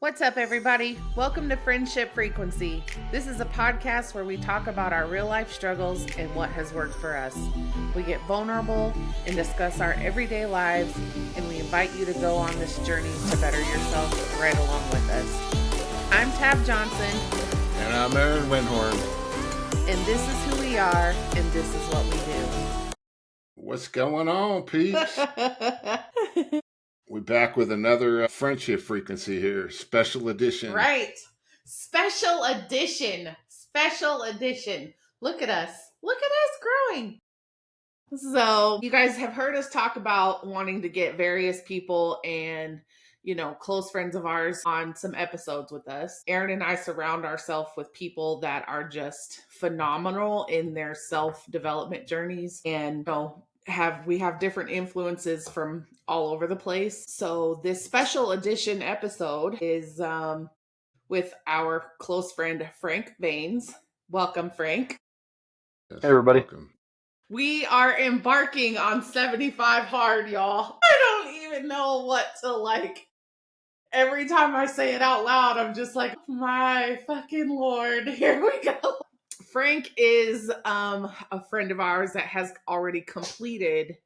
What's up, everybody? Welcome to Friendship Frequency. This is a podcast where we talk about our real life struggles and what has worked for us. We get vulnerable and discuss our everyday lives, and we invite you to go on this journey to better yourself right along with us. I'm Tab Johnson. And I'm Aaron Winhorn. And this is who we are, and this is what we do. What's going on, peeps? We're back with another Friendship Frequency here, special edition. Right. Special edition. Special edition. Look at us. Look at us growing. So you guys have heard us talk about wanting to get various people and, close friends of ours on some episodes with us. Aaron and I surround ourselves with people that are just phenomenal in their self-development journeys, and we have different influences from all over the place. So this special edition episode is with our close friend Frank Baines. Welcome, Frank. Yes, hey, everybody. Welcome. We are embarking on 75 hard, y'all. I don't even know what to like. Every time I say it out loud, I'm just like, my fucking Lord, here we go. Frank is a friend of ours that has already completed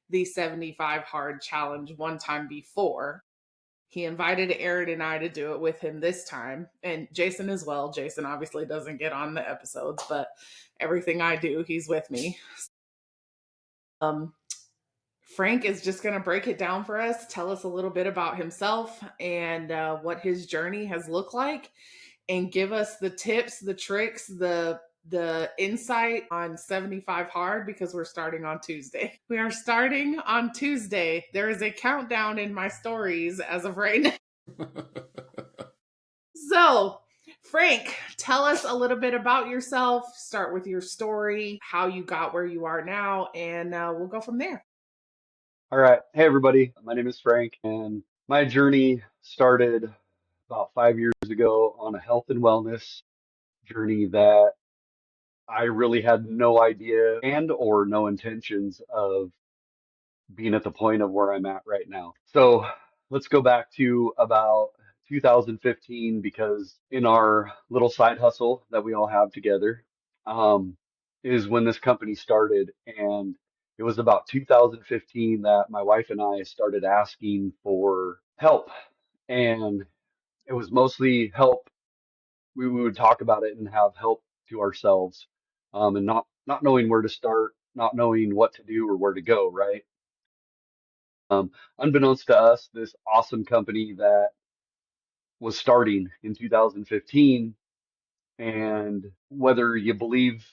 the 75 hard challenge one time before. He invited Aaron and I to do it with him this time, and Jason as well. Jason obviously doesn't get on the episodes, but everything I do, he's with me. Frank is just going to break it down for us, tell us a little bit about himself and what his journey has looked like, and give us the tips, the tricks, the insight on 75 hard, because we're starting on Tuesday. We are starting on Tuesday. There is a countdown in my stories as of right now. So, Frank, tell us a little bit about yourself. Start with your story, how you got where you are now, and we'll go from there. All right. Hey, everybody. My name is Frank, and my journey started about 5 years ago on a health and wellness journey that I really had no idea and or no intentions of being at the point of where I'm at right now. So let's go back to about 2015, because in our little side hustle that we all have together, is when this company started. And it was about 2015 that my wife and I started asking for help. And it was mostly help. We would talk about it and have help to ourselves, and not knowing where to start, not knowing what to do or where to go, right? Unbeknownst to us, this awesome company that was starting in 2015, and whether you believe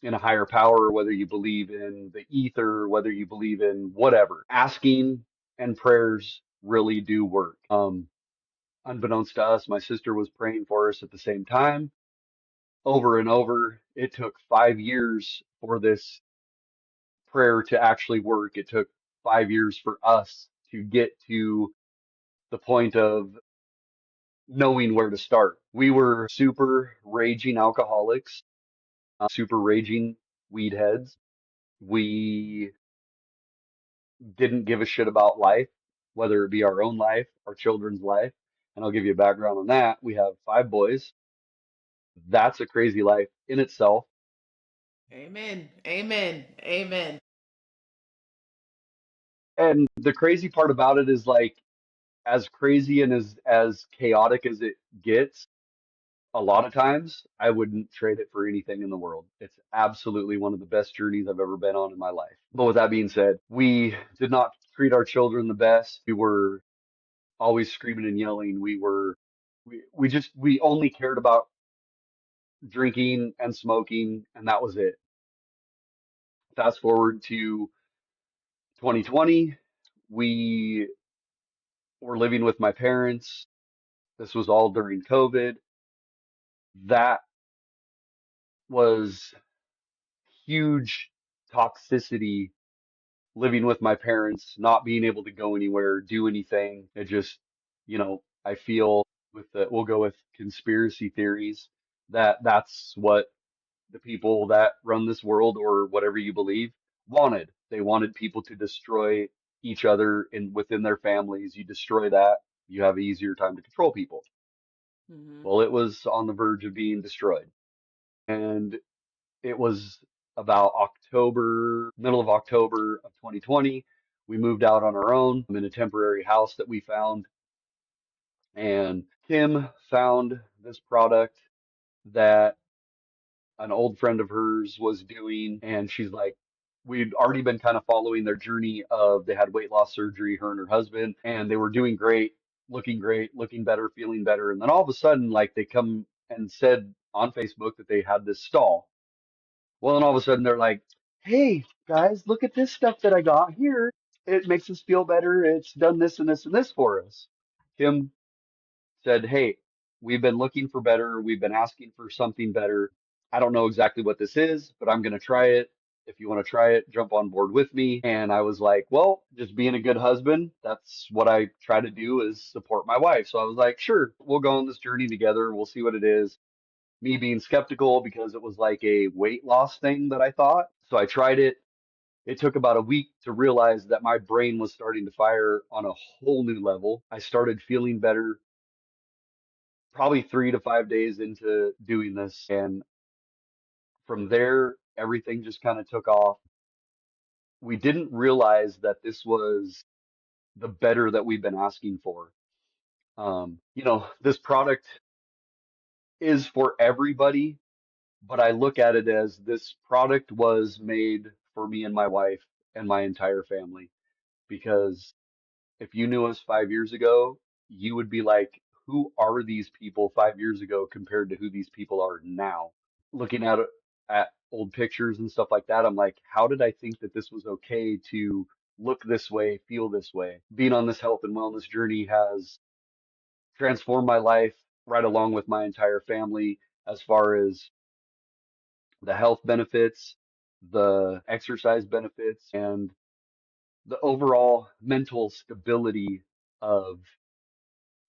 in a higher power, whether you believe in the ether, whether you believe in whatever, asking and prayers really do work. Unbeknownst to us, my sister was praying for us at the same time, over and over. It took 5 years for this prayer to actually work. It took 5 years for us to get to the point of knowing where to start. We were super raging alcoholics, super raging weed heads. We didn't give a shit about life, whether it be our own life, our children's life. And I'll give you a background on that. We have 5 boys. That's a crazy life in itself. Amen. Amen. Amen. And the crazy part about it is, like, as crazy and as chaotic as it gets, a lot of times I wouldn't trade it for anything in the world. It's absolutely one of the best journeys I've ever been on in my life. But with that being said, we did not treat our children the best. We were always screaming and yelling. We only cared about drinking and smoking, and that was it. Fast forward to 2020, we were living with my parents. This was all during COVID. That was huge toxicity, living with my parents, not being able to go anywhere, do anything. It just, I feel we'll go with conspiracy theories, that that's what the people that run this world, or whatever you believe, wanted. They wanted people to destroy each other within their families. You destroy that, you have an easier time to control people. Hmm. Well, it was on the verge of being destroyed. And it was about October, middle of October of 2020. We moved out on our own in a temporary house that we found. And Kim found this product that an old friend of hers was doing. And she's like, we'd already been kind of following their journey of they had weight loss surgery, her and her husband, and they were doing great, looking better, feeling better. And then all of a sudden, like they come and said on Facebook that they had this stall. Well, then all of a sudden they're like, hey guys, look at this stuff that I got here. It makes us feel better. It's done this and this and this for us. Kim said, hey, we've been looking for better. We've been asking for something better. I don't know exactly what this is, but I'm going to try it. If you want to try it, jump on board with me. And I was like, well, just being a good husband, that's what I try to do is support my wife. So I was like, sure, we'll go on this journey together. We'll see what it is. Me being skeptical because it was like a weight loss thing that I thought. So I tried it. It took about a week to realize that my brain was starting to fire on a whole new level. I started feeling better probably 3 to 5 days into doing this. And from there, everything just kind of took off. We didn't realize that this was the better that we've been asking for. This product is for everybody, but I look at it as this product was made for me and my wife and my entire family. Because if you knew us 5 years ago, you would be like, who are these people 5 years ago compared to who these people are now? Looking at old pictures and stuff like that, I'm like, how did I think that this was okay to look this way, feel this way? Being on this health and wellness journey has transformed my life right along with my entire family as far as the health benefits, the exercise benefits, and the overall mental stability of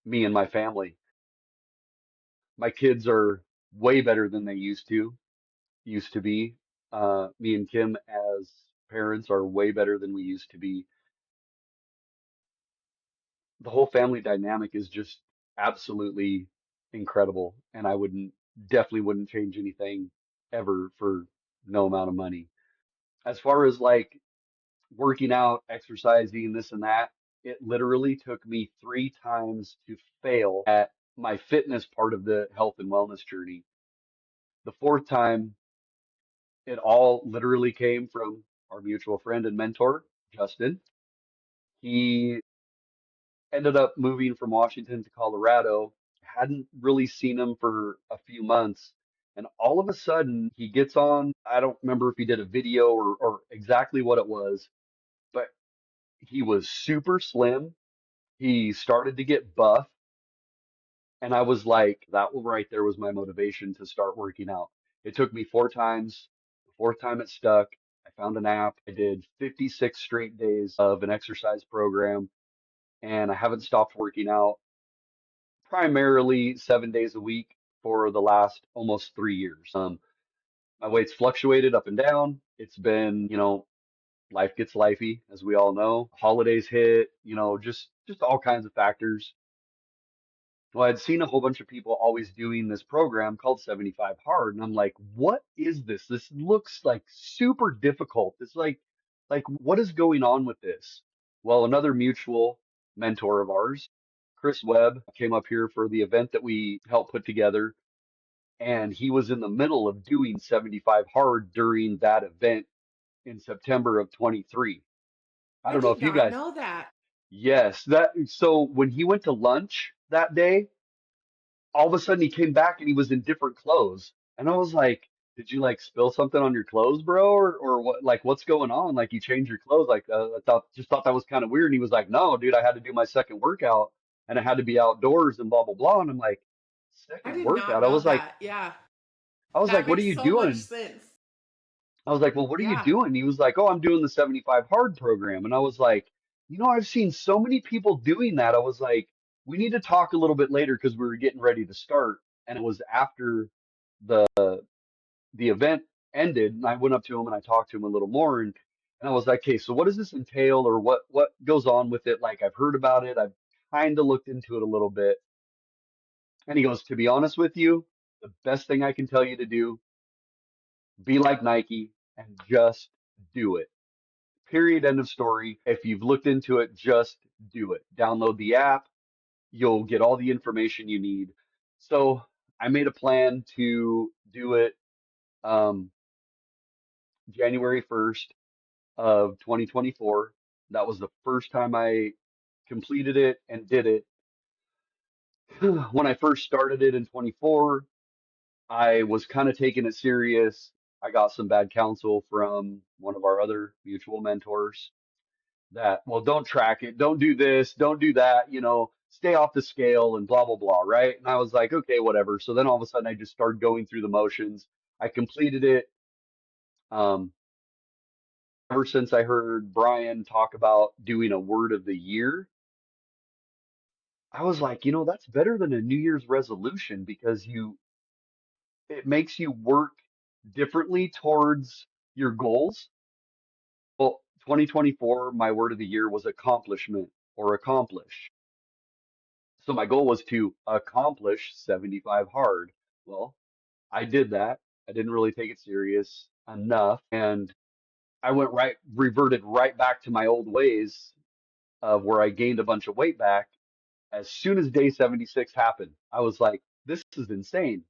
me and my family. My kids are way better than they used to be. Me and Kim as parents are way better than we used to be. The whole family dynamic is just absolutely incredible, and I wouldn't definitely wouldn't change anything ever for no amount of money. As far as like working out, exercising, this and that, it literally took me 3 times to fail at my fitness part of the health and wellness journey. The fourth time, it all literally came from our mutual friend and mentor, Justin. He ended up moving from Washington to Colorado, hadn't really seen him for a few months. And all of a sudden, he gets on. I don't remember if he did a video or exactly what it was, but he was super slim. He started to get buff. And I was like, that right there was my motivation to start working out. It took me 4 times. The fourth time it stuck. I found an app. I did 56 straight days of an exercise program, and I haven't stopped working out primarily 7 days a week for the last almost 3 years. My weight's fluctuated up and down. It's been, life gets lifey, as we all know. Holidays hit, just all kinds of factors. Well, I'd seen a whole bunch of people always doing this program called 75 Hard, and I'm like, what is this? This looks like super difficult. It's like what is going on with this? Well, another mutual mentor of ours, Chris Webb, came up here for the event that we helped put together, and he was in the middle of doing 75 Hard during that event in September of 23. I I don't know did if you not guys, know that. yes, so when he went to lunch that day, all of a sudden he came back and he was in different clothes. And I was like, did you like spill something on your clothes, bro? Or what, like, what's going on? Like you changed your clothes. Like, just thought that was kind of weird. And he was like, no, dude, I had to do my second workout and I had to be outdoors and blah, blah, blah. And I'm like, I second did not workout? I know was like, that. Yeah. I was That like, what are makes you so much doing? sense. I was like, well, what are you Yeah. doing? He was like, oh, I'm doing the 75 hard program. And I was like, I've seen so many people doing that. I was like, we need to talk a little bit later because we were getting ready to start. And it was after the the event ended, and I went up to him and I talked to him a little more, and I was like, okay, so what does this entail, or what goes on with it? Like I've heard about it. kind of looked into it a little bit. And he goes, to be honest with you, the best thing I can tell you to do, be like Nike and just do it. Period. End of story. If you've looked into it, just do it. Download the app. You'll get all the information you need. So I made a plan to do it um, January 1st of 2024. That was the first time I completed it and did it. When I first started it in 24, I was kind of taking it serious. I got some bad counsel from one of our other mutual mentors that, well, don't track it, don't do this, don't do that, stay off the scale and blah, blah, blah, right? And I was like, okay, whatever. So then all of a sudden I just started going through the motions. I completed it. Um, Ever since I heard Brian talk about doing a word of the year, I was like, that's better than a New Year's resolution because it makes you work differently towards your goals. Well, 2024, my word of the year was accomplishment or accomplish. So my goal was to accomplish 75 hard. Well, I did that. I didn't really take it serious enough. And reverted right back to my old ways of where I gained a bunch of weight back. As soon as day 76 happened, I was like, this is insane.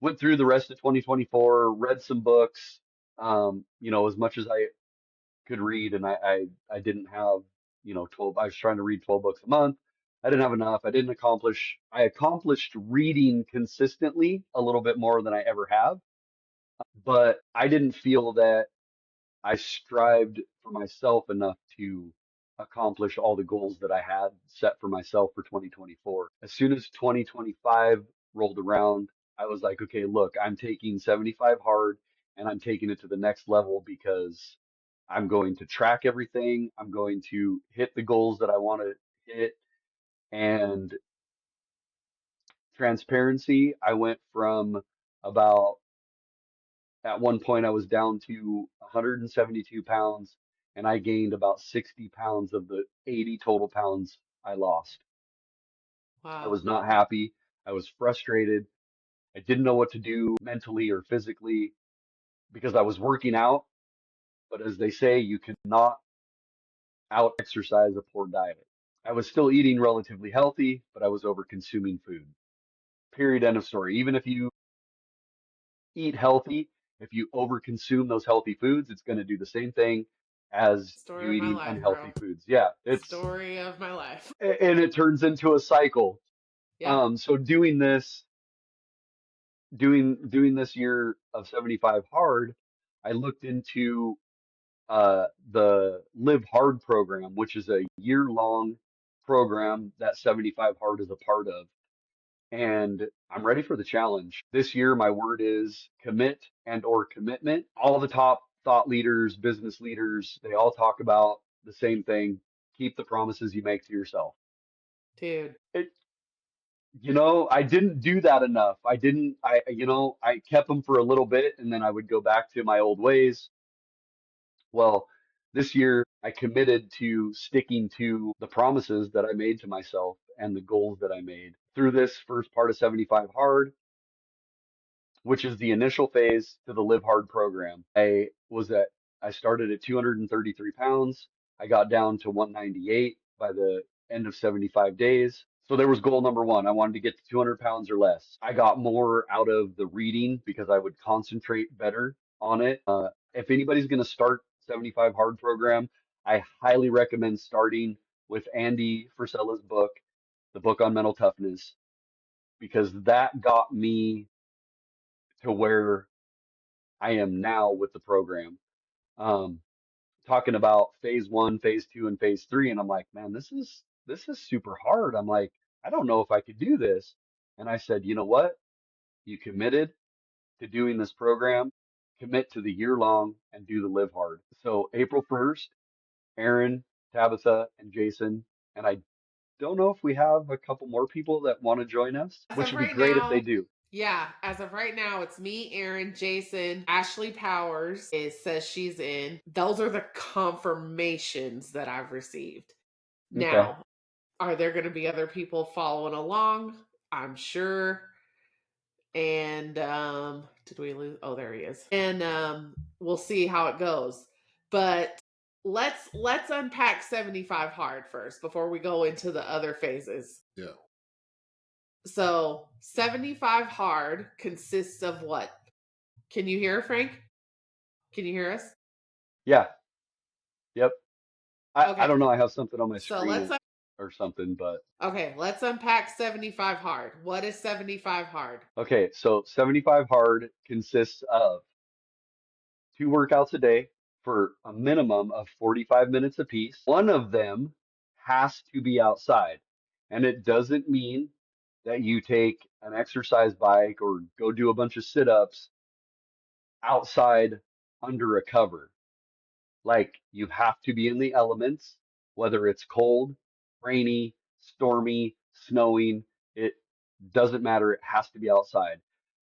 Went through the rest of 2024, read some books, as much as I could read, and I didn't have, 12. I was trying to read 12 books a month. I didn't have enough. I accomplished reading consistently a little bit more than I ever have, but I didn't feel that I strived for myself enough to accomplish all the goals that I had set for myself for 2024. As soon as 2025 rolled around, I was like, okay, look, I'm taking 75 hard and I'm taking it to the next level because I'm going to track everything. I'm going to hit the goals that I want to hit. And transparency, I went from about at one point, I was down to 172 pounds, and I gained about 60 pounds of the 80 total pounds I lost. I Wow. was not happy. I was frustrated. I didn't know what to do mentally or physically because I was working out. But as they say, you cannot out exercise a poor diet. I was still eating relatively healthy, but I was over consuming food. Period. End of story. Even if you eat healthy, if you overconsume those healthy foods, it's going to do the same thing as Story you of my eating life, bro. unhealthy foods. Yeah, Story of my life. and it turns into a cycle. Yeah. So doing this year of 75 hard, I looked into the Live Hard program, which is a year-long program that 75 hard is a part of. And I'm ready for the challenge. This year, my word is commit and or commitment. All the top thought leaders, business leaders, they all talk about the same thing. Keep the promises you make to yourself. Dude. It, I didn't do that enough. I kept them for a little bit and then I would go back to my old ways. Well, this year I committed to sticking to the promises that I made to myself and the goals that I made through this first part of 75 hard, which is the initial phase to the Live Hard program. I started at 233 pounds. I got down to 198 by the end of 75 days. So there was goal number one. I wanted to get to 200 pounds or less. I got more out of the reading because I would concentrate better on it. If anybody's going to start 75 hard program, I highly recommend starting with Andy Frisella's book, the book on mental toughness, because that got me to where I am now with the program. Um, Talking about phase one, phase two, and phase three, and I'm like, man, this is super hard. I'm like, I don't know if I could do this. And I said, you know what? You committed to doing this program, commit to the year long and do the Live Hard. So April 1st, Aaron, Tabitha, and Jason, and I don't know if we have a couple more people that want to join us, As which of would be right great if they now, do. yeah, as of right now, it's me, Aaron, Jason, Ashley Powers. It says she's in. Those are the confirmations that I've received. Okay. Now, Are there going to be other people following along? I'm sure. And did we lose? Oh, there he is. And we'll see how it goes. But let's unpack 75 hard first before we go into the other phases. Yeah. So 75 hard consists of what? Can you hear, Frank? Can you hear us? Yeah. Yep. I Okay. don't know. I have something on my So screen or something, but okay, let's unpack 75 hard. What is 75 hard? okay. So 75 hard consists of 2 workouts a day for a minimum of 45 minutes apiece. One of them has to be outside. And it doesn't mean that you take an exercise bike or go do a bunch of sit-ups outside under a cover. Like you have to be in the elements, whether it's cold, rainy, stormy, snowing, it doesn't matter. It has to be outside.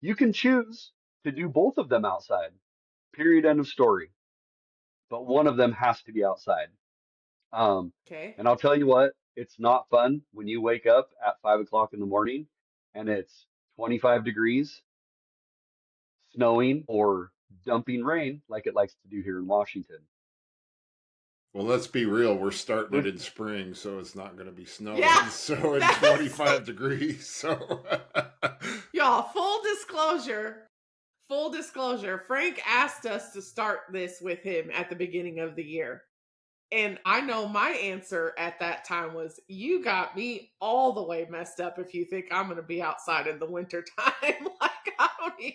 You can choose to do both of them outside. Period. End of story. But one of them has to be outside. Um, Okay. and I'll tell you what, it's not fun when you wake up at 5 o'clock in the morning and it's 25 degrees, snowing, or dumping rain like it likes to do here in Washington. Well, let's be real. We're starting it We're, in spring, so it's not going to be snowing. Yeah. So in 25 degrees. So Y'all, full disclosure, Frank asked us to start this with him at the beginning of the year. And I know my answer at that time was, you got me all the way messed up if you think I'm going to be outside in the winter time. Like,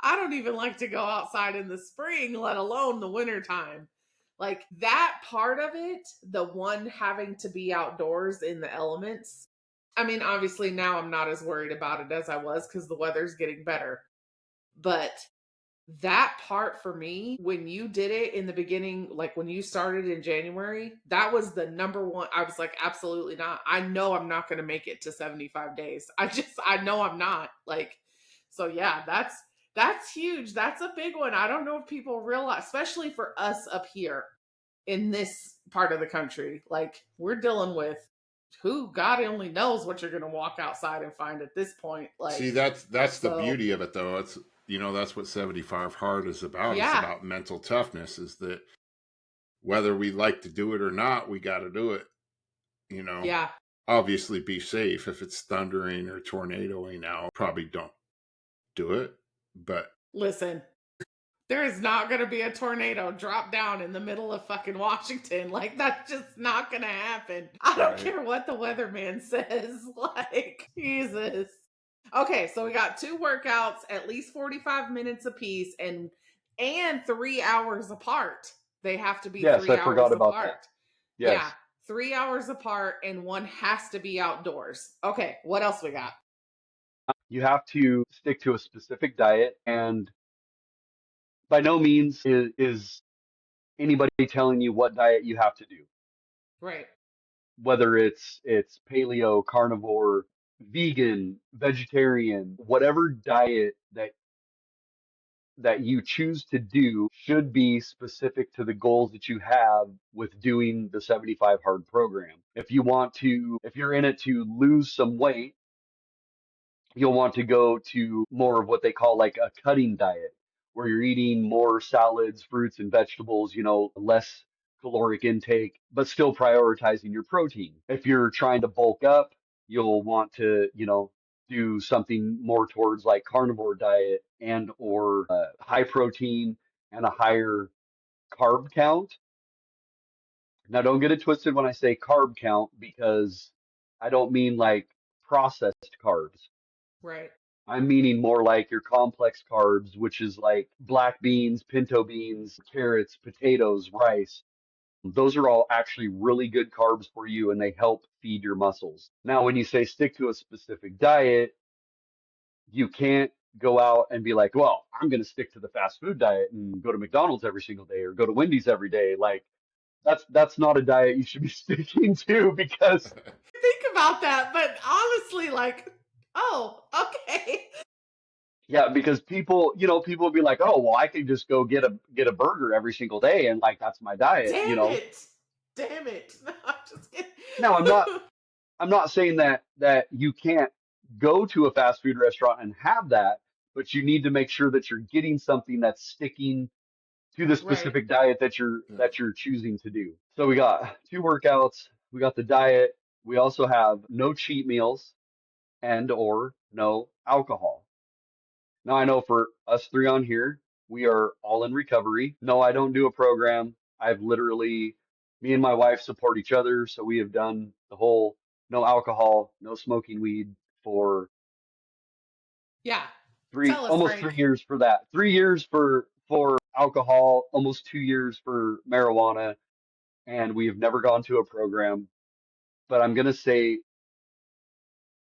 I don't even like to go outside in the spring, let alone the winter time. Like that part of it, the one having to be outdoors in the elements. I mean, obviously now I'm not as worried about it as I was because the weather's getting better. But that part for me, when you did it in the beginning, like when you started in January, that was the number one. I was like, absolutely not. I know I'm not going to make it to 75 days. I know I'm not. Like, so yeah, that's huge. That's a big one. I don't know if people realize, especially for us up here in this part of the country. Like, we're dealing with who God only knows what you're going to walk outside and find at this point. Like, see, that's the so beauty of it, though. It's that's what 75 hard is about. It's yeah, about mental toughness. Is that whether we like to do it or not, we got to do it. You know, yeah. obviously be safe. If it's thundering or tornadoing now, probably don't do it. But Listen, there is not going to be a tornado drop down in the middle of fucking Washington. Like, that's just not going to happen. I don't right. care what the weatherman says. Like, Jesus. Okay, so we got 2 workouts, at least 45 minutes apiece, and 3 hours apart. They have to be yes, three I forgot hours about that. apart. Yeah, Yes. 3 hours apart, and one has to be outdoors. Okay, what else we got? You have to stick to a specific diet, and by no means is anybody telling you what diet you have to do. Right. Whether it's paleo, carnivore, vegan, vegetarian, whatever diet that you choose to do should be specific to the goals that you have with doing the 75 hard program. If you're in it to lose some weight, you'll want to go to more of what they call like a cutting diet, where you're eating more salads, fruits, and vegetables, less caloric intake, but still prioritizing your protein. If you're trying to bulk up, you'll want to, do something more towards like carnivore diet and or high protein and a higher carb count. Now, don't get it twisted when I say carb count, because I don't mean like processed carbs. Right. I'm meaning more like your complex carbs, which is like black beans, pinto beans, carrots, potatoes, rice. Those are all actually really good carbs for you and they help feed your muscles. Now, when you say stick to a specific diet, you can't go out and be like, well, I'm going to stick to the fast food diet and go to McDonald's every single day or go to Wendy's every day. Like that's not a diet you should be sticking to because Think about that, but honestly, like, oh, okay. yeah, because people will be like, "Oh, well, I can just go get a burger every single day and like that's my diet," Damn it. Damn it. No, I'm just kidding. No, I'm not saying that you can't go to a fast food restaurant and have that, but you need to make sure that you're getting something that's sticking to the Right. specific diet Yeah. that you're choosing to do. So we got two workouts, we got the diet, we also have no cheat meals and or no alcohol. Now I know for us three on here, we are all in recovery. No, I don't do a program. I've literally, me and my wife support each other. So we have done the whole no alcohol, no smoking weed for Yeah. Tell us, almost three Frank. years for that. 3 years for alcohol, almost 2 years for marijuana. And we have never gone to a program. But I'm going to say,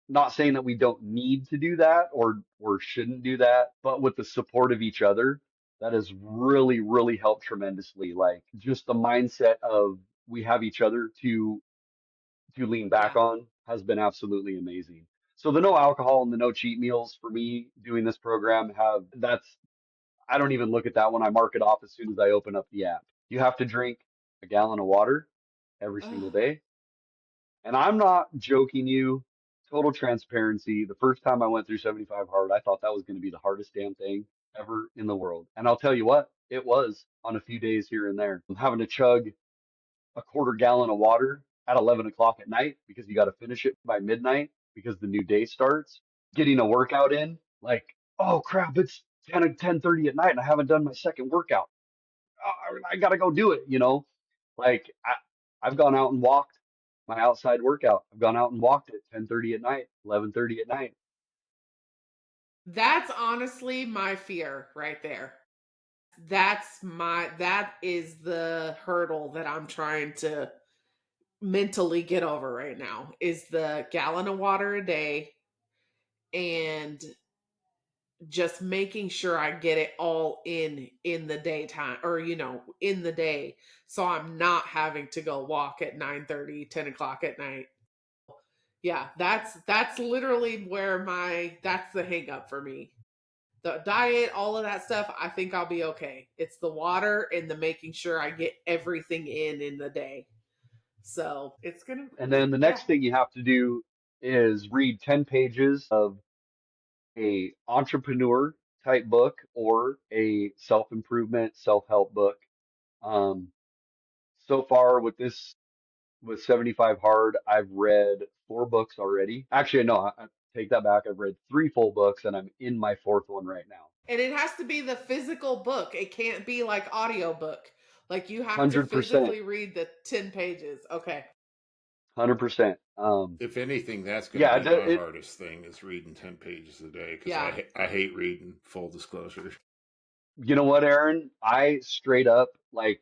not saying that we don't need to do that or shouldn't do that, but with the support of each other, that has really, really helped tremendously. Like just the mindset of we have each other to lean back Yeah. on has been absolutely amazing. So the no alcohol and the no cheat meals for me doing this program have that's I don't even look at that when I mark it off as soon as I open up the app. You have to drink a gallon of water every single Ugh. day. And I'm not joking you. Total transparency. The first time I went through 75 hard, I thought that was going to be the hardest damn thing ever in the world. And I'll tell you what, it was on a few days here and there. I'm having to chug a quarter gallon of water at 11 o'clock at night because you got to finish it by midnight because the new day starts. Getting a workout in, like, oh crap, it's 10:30 at night and I haven't done my second workout. I gotta go do it, you know? Like I've gone out and walked my outside workout. I've gone out and walked at 10:30 at night, 11:30 at night. That's honestly my fear right there. That is the hurdle that I'm trying to mentally get over right now is the gallon of water a day and just making sure I get it all in the daytime or in the day so I'm not having to go walk at 9:30, 10 o'clock at night. Yeah, that's literally where that's the hang up for me. The diet, all of that stuff, I think I'll be okay. It's the water and the making sure I get everything in the day. So it's gonna, And then the yeah. next thing you have to do is read 10 pages of a entrepreneur type book or a self-improvement, self-help book. Um, so far with 75 hard, I've read 4 books already. Actually, no, I take that back. I've read 3 full books and I'm in my fourth one right now. And it has to be the physical book. It can't be like audiobook. Like you have to 100%. physically read the 10 pages. Okay. 100%. If anything, that's going to Yeah, be my it, hardest thing is reading 10 pages a day because Yeah. I hate reading, full disclosure. you know what, Aaron? I straight up, like,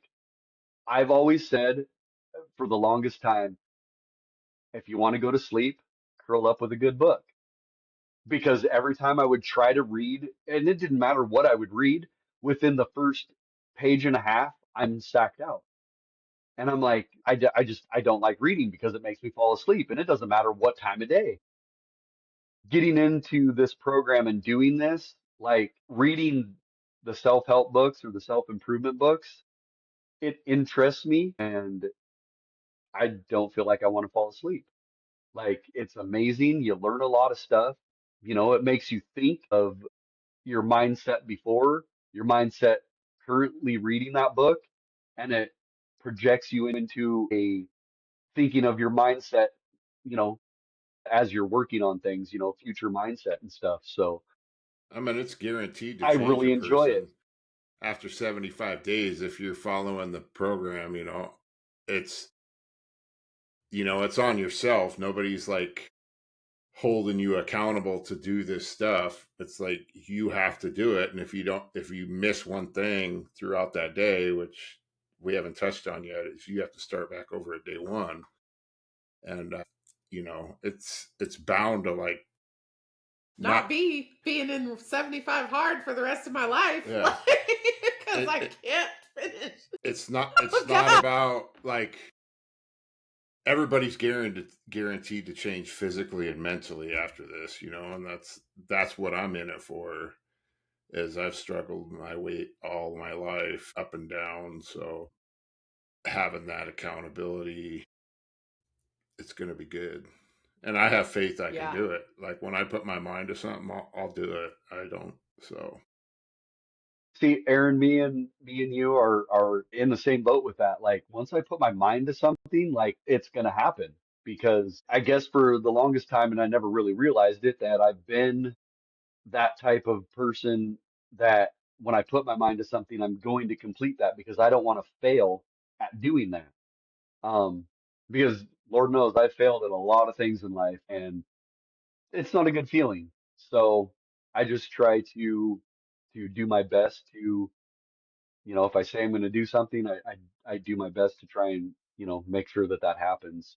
I've always said for the longest time, if you want to go to sleep, curl up with a good book. Because every time I would try to read, and it didn't matter what I would read, within the first page and a half, I'm sacked out. And I'm like, I don't like reading because it makes me fall asleep. And it doesn't matter what time of day. Getting into this program and doing this, like reading the self-help books or the self-improvement books, it interests me and I don't feel like I want to fall asleep. Like it's amazing. You learn a lot of stuff. You know, it makes you think of your mindset before, your mindset currently reading that book, and it projects you into a thinking of your mindset, you know, as you're working on things, you know, future mindset and stuff. So I mean, it's guaranteed to I change a really enjoy it. person after 75 days if you're following the program, it's it's on yourself. Nobody's like holding you accountable to do this stuff. It's like you have to do it, and if you miss one thing throughout that day, which we haven't touched on yet, is you have to start back over at day one. And it's bound to like Not not. being in 75 hard for the rest of my life. Yeah, Like, because it, I it can't finish. it's Oh, not God. about like everybody's guaranteed to change physically and mentally after this, and that's what I'm in it for. Is I've struggled my weight all my life up and down, so having that accountability, it's going to be good. And I have faith I can Yeah. do it. Like when I put my mind to something, I'll do it. I don't. So See, Aaron, me and you are in the same boat with that. Like once I put my mind to something, like it's gonna happen. Because I guess for the longest time, and I never really realized it, that I've been that type of person that when I put my mind to something, I'm going to complete that because I don't want to fail at doing that. Um, because Lord knows I've failed at a lot of things in life and it's not a good feeling. So I just try to do my best to, if I say I'm going to do something, I do my best to try and, make sure that that happens.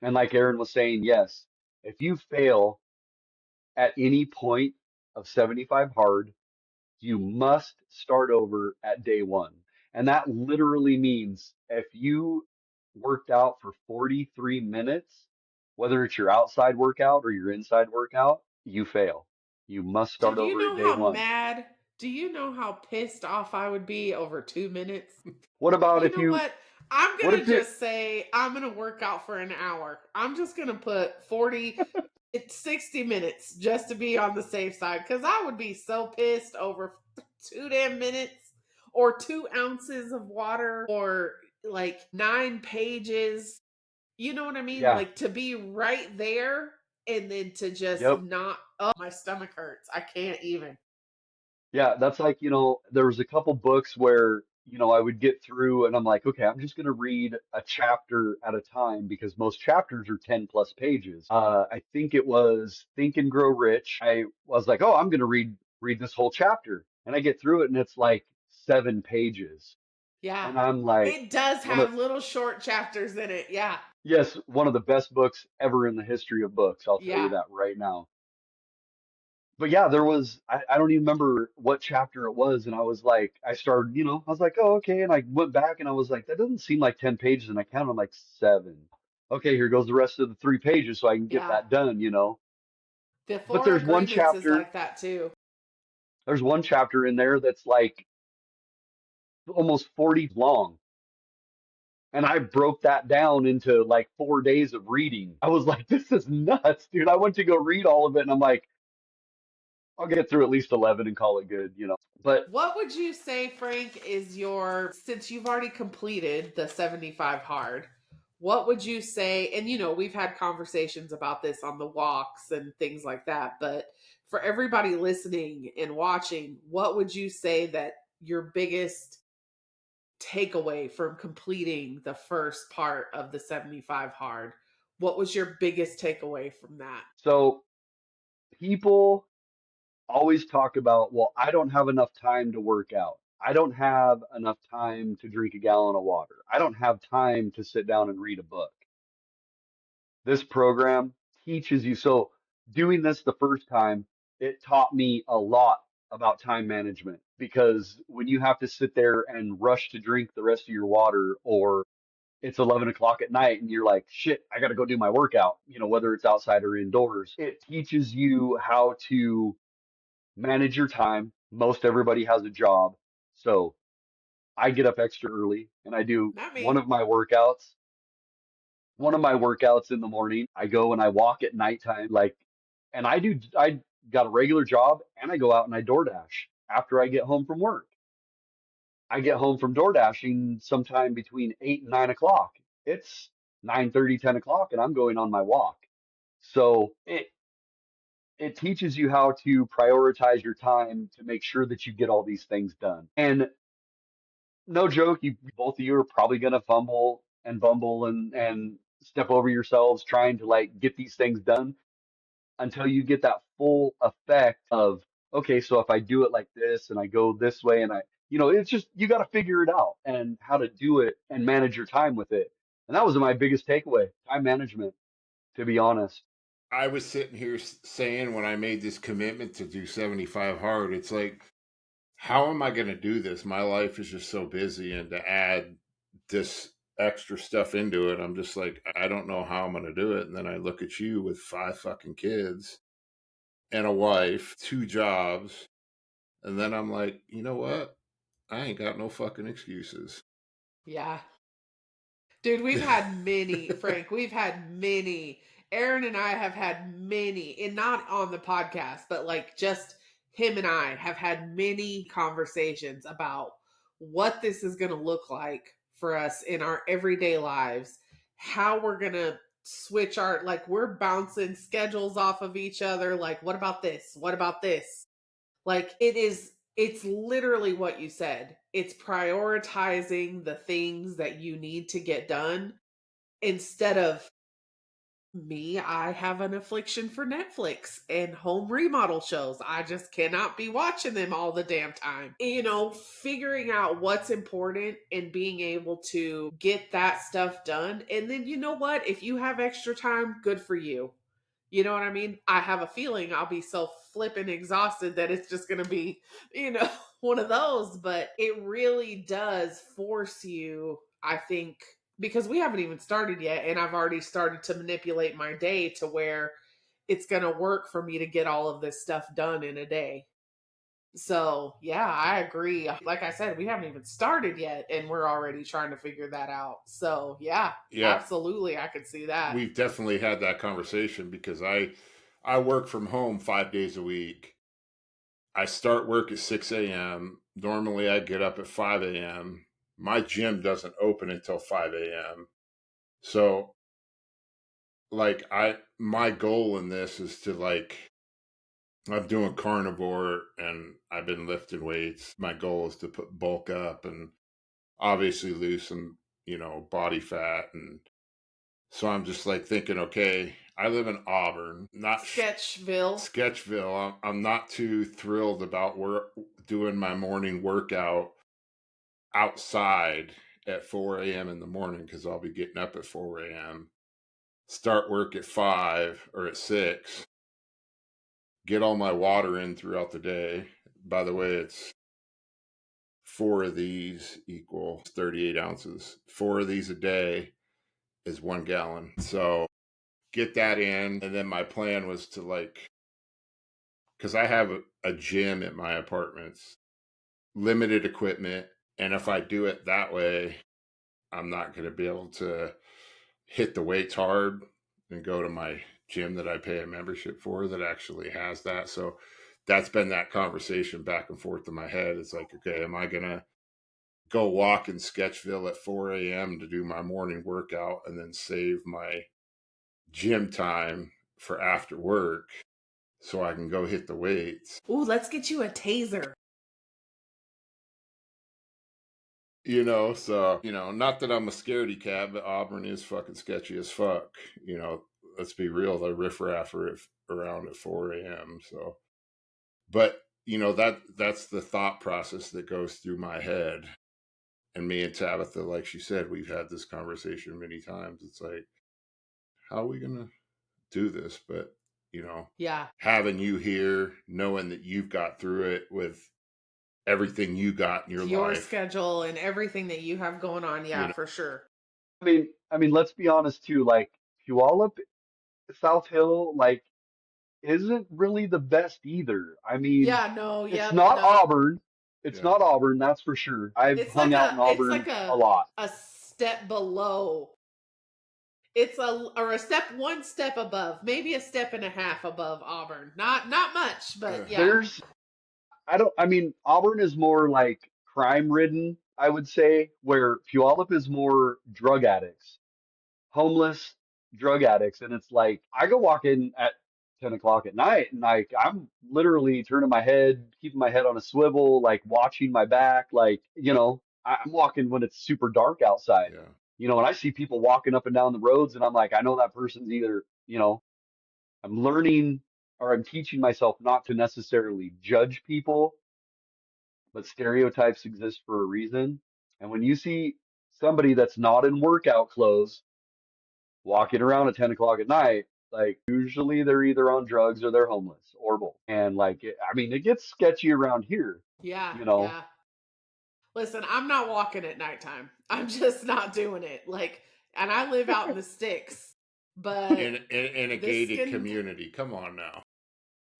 And like Aaron was saying, yes, if you fail at any point of 75 hard, you must start over at day one. And that literally means if you worked out for 43 minutes, whether it's your outside workout or your inside workout, you fail. You must Do start you over at know day how one. mad? Do you know how pissed off I would be over 2 minutes? What about You if know what? I'm what going to if it, just say I'm going to work out for an hour. I'm just going to put 40, it's 60 minutes just to be on the safe side because I would be so pissed over 2 damn minutes or 2 ounces of water or like 9 pages. You know what I mean? yeah, Like to be right there and then to just yep. not, oh, my stomach hurts. I can't even. Yeah, that's like, there was a couple books where, I would get through and I'm like, okay, I'm just going to read a chapter at a time because most chapters are 10 plus pages. I think it was Think and Grow Rich. I was like, oh, I'm going to read this whole chapter. And I get through it and it's like 7 pages. Yeah. And I'm like, It does one of, have little short chapters in it. Yeah. yes, one of the best books ever in the history of books. I'll tell you Yeah. that right now. But yeah, there was, I don't even remember what chapter it was. And I was like, I started, I was like, oh, okay. And I went back and I was like, that doesn't seem like 10 pages. And I counted like seven. Okay, here goes the rest of the 3 pages so I can get Yeah. that done. The But Four Agreements is like that too. there's one chapter in there that's like almost 40 long. And I broke that down into like 4 days of reading. I was like, this is nuts, dude. I went to go read all of it and I'm like, I'll get through at least 11 and call it good. But What would you say, Frank, is since you've already completed the 75 hard, what would you say? And we've had conversations about this on the walks and things like that, but for everybody listening and watching, what would you say that your biggest takeaway from completing the first part of the 75 hard? What was your biggest takeaway from that? so people always talk about, well, I don't have enough time to work out. I don't have enough time to drink a gallon of water. I don't have time to sit down and read a book. This program teaches you. So doing this the first time, it taught me a lot about time management because when you have to sit there and rush to drink the rest of your water or it's 11 o'clock at night and you're like, shit, I got to go do my workout, whether it's outside or indoors, it teaches you how to manage your time. Most everybody has a job. So I get up extra early and I do Not one me. of my workouts. One of my workouts in the morning, I go and I walk at nighttime, and I got a regular job and I go out and I DoorDash after I get home from work. I get home from door dashing sometime between 8 and 9 o'clock. It's 9:30, 10 o'clock, and I'm going on my walk. So it teaches you how to prioritize your time to make sure that you get all these things done. And no joke, you both of you are probably gonna fumble and bumble and step over yourselves trying to like get these things done until you get that full effect of, okay, so if I do it like this and I go this way and it's just, you got to figure it out and how to do it and manage your time with it. And that was my biggest takeaway, time management, to be honest. I was sitting here saying when I made this commitment to do 75 hard, it's like, how am I going to do this? My life is just so busy, and to add this extra stuff into it, I'm just like, I don't know how I'm going to do it. And then I look at you with 5 fucking kids and a wife, 2 jobs, and then I'm like, you know what? I ain't got no fucking excuses. Yeah. Dude, we've had many, Frank, we've had many Aaron and I have had many, and not on the podcast, but like just him and I have had many conversations about what this is going to look like for us in our everyday lives, how we're going to switch our, like, we're bouncing schedules off of each other. Like, what about this? What about this? Like, it's literally what you said. It's prioritizing the things that you need to get done instead of me. I have an affliction for Netflix and home remodel shows. I just cannot be watching them all the damn time. You know, figuring out what's important and being able to get that stuff done. And then, you know what? If you have extra time, good for you. You know what I mean? I have a feeling I'll be so flippin' exhausted that it's just going to be, you know, one of those. But it really does force you, I think, because we haven't even started yet. And I've already started to manipulate my day to where it's going to work for me to get all of this stuff done in a day. So, yeah, I agree. Like I said, we haven't even started yet and we're already trying to figure that out. So, yeah, Yeah, absolutely. I could see that. we've definitely had that conversation because I work from home 5 days a week. I start work at 6 a.m. Normally I get up at 5 a.m. My gym doesn't open until 5 a.m. So like my goal in this is to like I'm doing carnivore and I've been lifting weights. My goal is to put bulk up and obviously lose some, body fat. And so I'm just like thinking, okay, I live in Auburn, not Sketchville. Sketchville. I'm not too thrilled about doing my morning workout outside at 4 a.m. in the morning because I'll be getting up at 4 a.m., start work at 5 or at 6, get all my water in throughout the day. By the way, it's 4 of these equal 38 ounces. 4 of these a day is 1 gallon. So get that in. And then my plan was to like, because I have a gym at my apartments, limited equipment. And if I do it that way, I'm not going to be able to hit the weights hard and go to my gym that I pay a membership for that actually has that. So that's been that conversation back and forth in my head. It's like, okay, am I going to go walk in Sketchville at 4 a.m. to do my morning workout and then save my gym time for after work so I can go hit the weights? Ooh, let's get you a taser. Not that I'm a scaredy cat, but Auburn is fucking sketchy as fuck. Let's be real, the riffraff are around at 4 a.m. So, but that's the thought process that goes through my head. And me and Tabatha, like she said, we've had this conversation many times. It's like, how are we gonna do this? But Yeah. having you here, knowing that you've got through it with everything you got in Your life, schedule and everything that you have going on. you Yeah, know, for sure. I mean, let's be honest too. Like Puyallup, South Hill, like isn't really the best either. I mean, Yeah, no, it's yep, not no. Auburn. It's yeah, not Auburn, that's for sure. I've hung out in It's Auburn like a lot. a step below. It's a step, one step above, maybe a step and a half above Auburn. Not much, but yeah. There's, I mean, Auburn is more like crime ridden, I would say, where Puyallup is more drug addicts, homeless drug addicts. And it's like, I go walk in at 10 o'clock at night and like, I'm literally turning my head, keeping my head on a swivel, like watching my back. Like, I'm walking when it's super dark outside, yeah. and I see people walking up and down the roads and I'm like, I know that person's either, I'm learning or I'm teaching myself not to necessarily judge people, but stereotypes exist for a reason. And when you see somebody that's not in workout clothes walking around at 10 o'clock at night, like usually they're either on drugs or they're homeless or both. And like, I mean, it gets sketchy around here, Yeah, you know. yeah. Listen, I'm not walking at nighttime. I'm just not doing it. Like, and I live out in the sticks, but In a this gated can community. Come on now.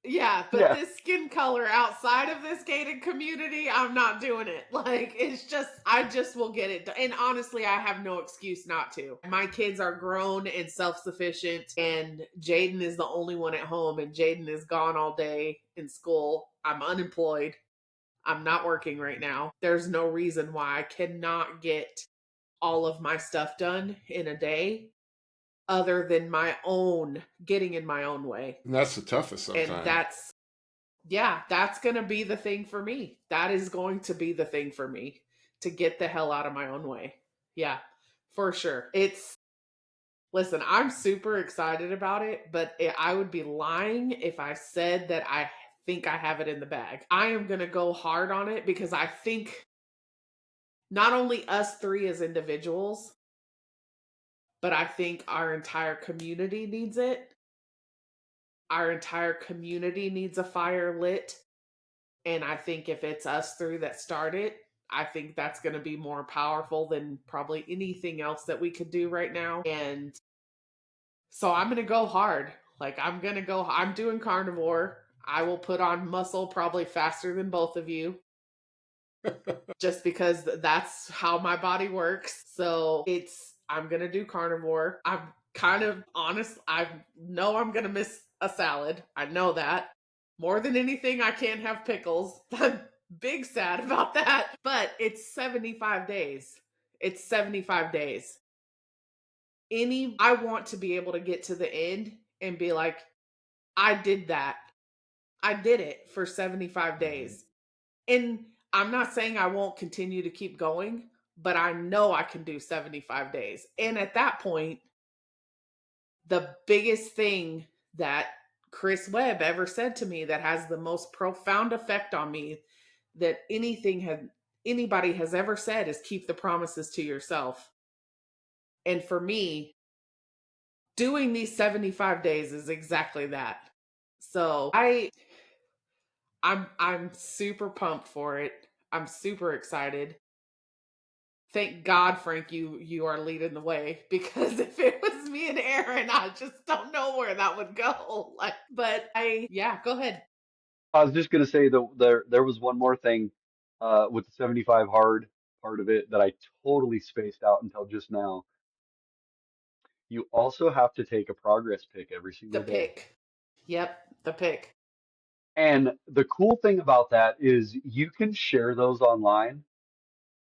Yeah, but Yeah. this skin color outside of this gated community, I'm not doing it. Like, it's just, I just will get it done. And honestly, I have no excuse not to. My kids are grown and self sufficient, and Jaden is the only one at home, and Jaden is gone all day in school. I'm unemployed. I'm not working right now. There's no reason why I cannot get all of my stuff done in a day other than my own getting in my own way. And that's the toughest And sometimes. that's going to be the thing for me. That is going to be the thing for me, to get the hell out of my own way. Yeah, for sure. Listen, I'm super excited about it, but I would be lying if I said that I think I have it in the bag. I am going to go hard on it because I think not only us three as individuals, but I think our entire community needs it. Our entire community needs a fire lit. And I think if it's us three that start it, I think that's going to be more powerful than probably anything else that we could do right now. And so I'm going to go hard. Like, I'm doing carnivore. I will put on muscle probably faster than both of you, just because that's how my body works. So I'm going to do carnivore. I'm kind of honest. I know I'm going to miss a salad. I know that. More than anything, I can't have pickles. I'm big sad about that. But it's 75 days. It's 75 days. I want to be able to get to the end and be like, I did that. I did it for 75 Mhm. days. And I'm not saying I won't continue to keep going, but I know I can do 75 days. And at that point, the biggest thing that Chris Webb ever said to me that has the most profound effect on me that anybody has ever said is keep the promises to yourself. And for me, doing these 75 days is exactly that. So I'm super pumped for it. I'm super excited. Thank God, Frank, you are leading the way, because if it was me and Aaron, I just don't know where that would go. Like, but yeah, go ahead. I was just gonna say there was one more thing with the 75 hard part of it that I totally spaced out until just now. You also have to take a progress pic every The single day. pick. Yep, the pick. And the cool thing about that is you can share those online,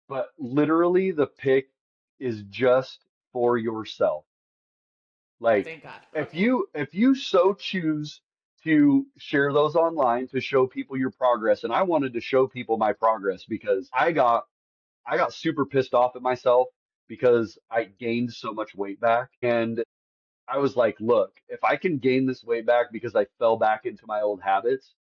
but literally the pic is just for yourself. Like Thank God. if Okay. you so choose to share those online to show people your progress, and I wanted to show people my progress because I got super pissed off at myself because I gained so much weight back. And I was like, look, if I can gain this weight back because I fell back into my old habits,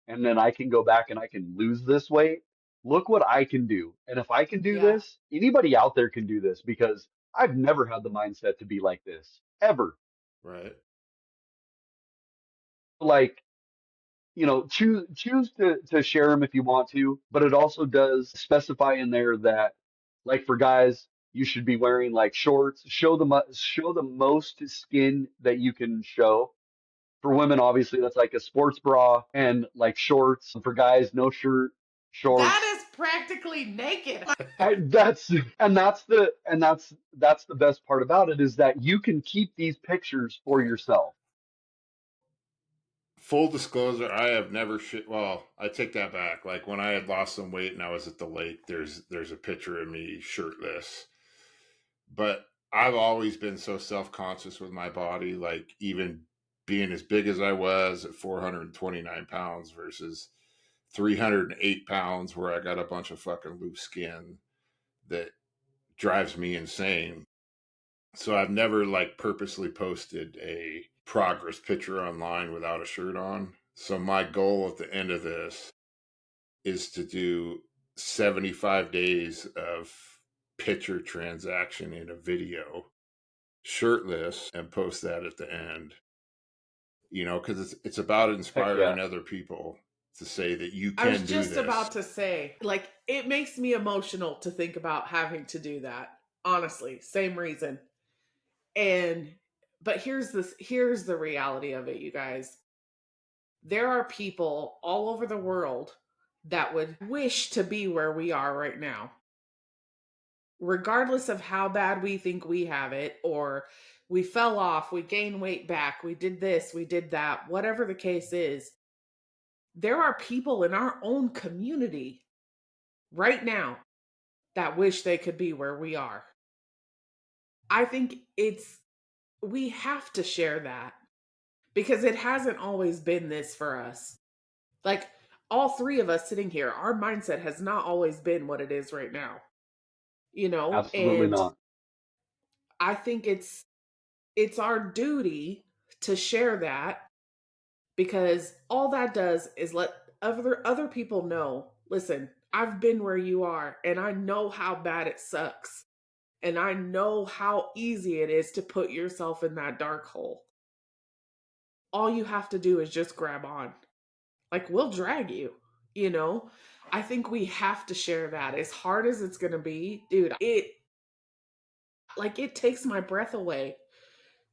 and then I can go back and I can lose this weight, look what I can do. And if I can do Yeah. this, anybody out there can do this because I've never had the mindset to be like this ever. Right. Like, choose to share them if you want to, but it also does specify in there that, like for guys, you should be wearing like shorts, show the most skin that you can show. For women, obviously, that's like a sports bra and like shorts. For guys, no shirt, That shorts. is practically naked. That's the best part about it is that you can keep these pictures for yourself. Full disclosure, I have never well, I take that back. Like when I had lost some weight and I was at the lake, there's a picture of me shirtless. But I've always been so self-conscious with my body, like even being as big as I was at 429 pounds versus 308 pounds where I got a bunch of fucking loose skin that drives me insane. So I've never like purposely posted a progress picture online without a shirt on. So my goal at the end of this is to do 75 days of picture transaction in a video shirtless and post that at the end. Because it's about Heck yeah. inspiring other people to say that you I was can do just this. about to say, like, it makes me emotional to think about having to do that. Honestly, same reason. And but here's the reality of it, you guys. There are people all over the world that would wish to be where we are right now, regardless of how bad we think we have it, or we fell off, we gained weight back, we did this, we did that, whatever the case is. There are people in our own community right now that wish they could be where we are. I think we have to share that because it hasn't always been this for us. Like, all three of us sitting here, our mindset has not always been what it is right now, Absolutely and not. I think it's our duty to share that, because all that does is let other people know, listen, I've been where you are and I know how bad it sucks. And I know how easy it is to put yourself in that dark hole. All you have to do is just grab on. Like, we'll drag you, you know? I think we have to share that. As hard as it's going to be, dude, it takes my breath away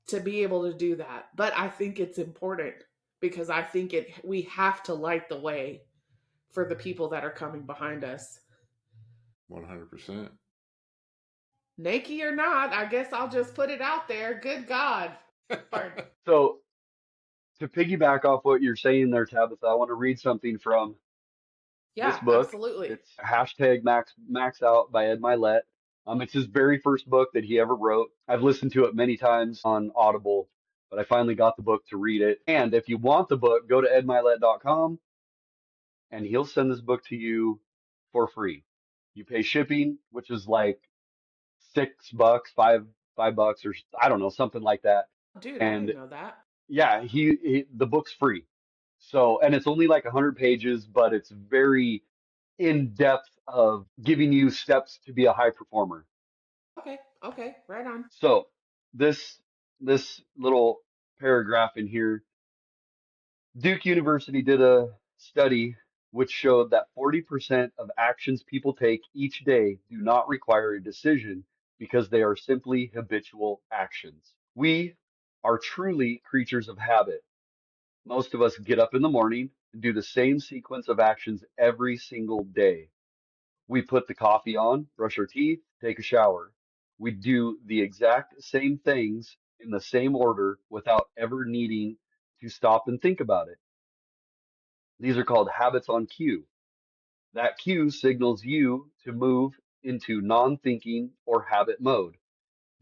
to be able to do that. But I think it's important because I think we have to light the way for the people that are coming behind us. 100%. Naked or not, I guess I'll just put it out there. Good God. Pardon. So to piggyback off what you're saying there, Tabitha, I want to read something from this Yeah, book. absolutely. It's hashtag Max Out by Ed Milet. It's his very first book that he ever wrote. I've listened to it many times on Audible, but I finally got the book to read it. And if you want the book, go to edmilet.com and he'll send this book to you for free. You pay shipping, which is like $6, $5, or I don't know, something like that. Dude, I And didn't know that. yeah, the book's free. So, and it's only like 100 pages, but it's very in depth of giving you steps to be a high performer. Okay, okay, right on. So, this little paragraph in here, Duke University did a study which showed that 40% of actions people take each day do not require a decision because they are simply habitual actions. We are truly creatures of habit. Most of us get up in the morning and do the same sequence of actions every single day. We put the coffee on, brush our teeth, take a shower. We do the exact same things in the same order without ever needing to stop and think about it. These are called habits on cue. That cue signals you to move into non-thinking or habit mode.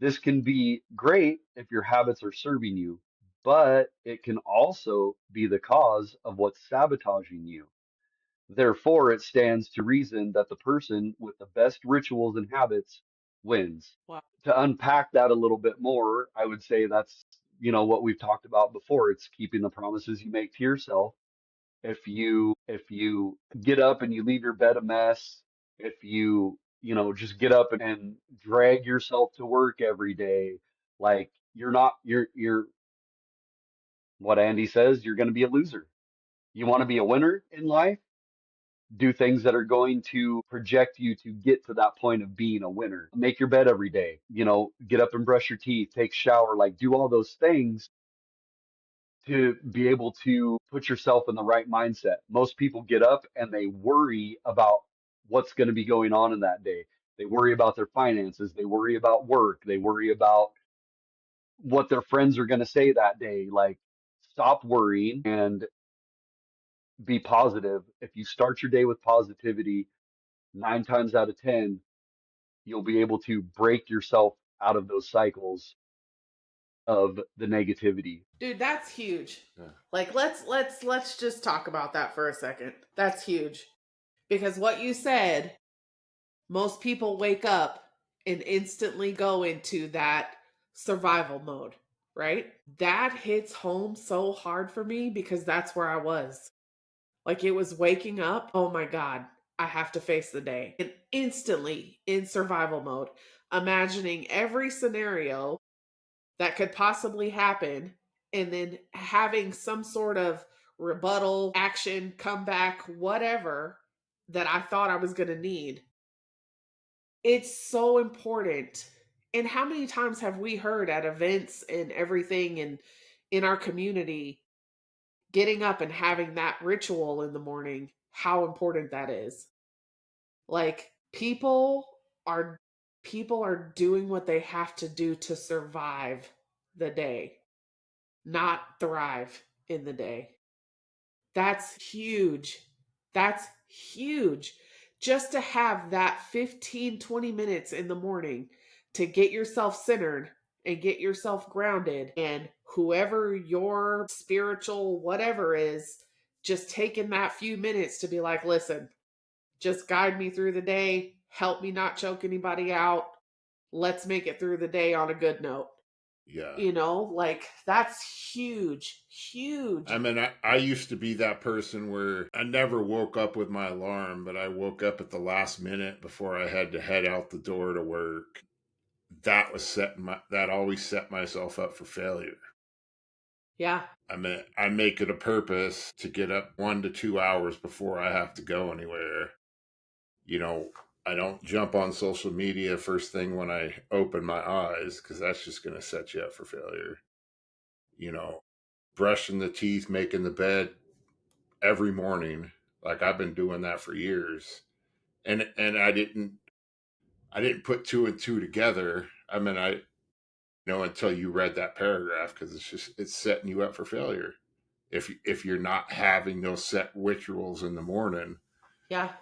This can be great if your habits are serving you, but it can also be the cause of what's sabotaging you. Therefore, it stands to reason that the person with the best rituals and habits wins. Wow. To unpack that a little bit more, I would say that's, what we've talked about before. It's keeping the promises you make to yourself. If you get up and you leave your bed a mess, if just get up and drag yourself to work every day, like you're what Andy says, you're going to be a loser. You want to be a winner in life? Do things that are going to project you to get to that point of being a winner. Make your bed every day, get up and brush your teeth, take shower, like do all those things to be able to put yourself in the right mindset. Most people get up and they worry about what's going to be going on in that day. They worry about their finances. They worry about work. They worry about what their friends are going to say that day. Like, stop worrying and be positive. If you start your day with positivity, 9 times out of 10, you'll be able to break yourself out of those cycles of the negativity. Dude, that's huge. Yeah. Like, let's just talk about that for a second. That's huge. Because what you said, most people wake up and instantly go into that survival mode, right? That hits home so hard for me because that's where I was. Like, it was waking up, oh my God, I have to face the day. And instantly in survival mode, imagining every scenario that could possibly happen, and then having some sort of rebuttal, action, comeback, whatever that I thought I was going to need. It's so important. And how many times have we heard at events and everything and in our community, getting up and having that ritual in the morning, how important that is. Like are people are doing what they have to do to survive the day, not thrive in the day. That's huge. That's huge. Just to have that 15-20 minutes in the morning to get yourself centered and get yourself grounded, and whoever your spiritual whatever is, just taking that few minutes to be like, listen, just guide me through the day, help me not choke anybody out. Let's make it through the day on a good note. Yeah. Like that's huge, huge. I mean, I used to be that person where I never woke up with my alarm, but I woke up at the last minute before I had to head out the door to work. That always set myself up for failure. Yeah. I mean, I make it a purpose to get up 1 to 2 hours before I have to go anywhere. You know, I don't jump on social media first thing when I open my eyes because that's just going to set you up for failure. You know, brushing the teeth, making the bed every morning. Like I've been doing that for years. And I didn't put two and two together. I mean, until you read that paragraph because it's setting you up for failure. If you're not having those set rituals in the morning, Yeah.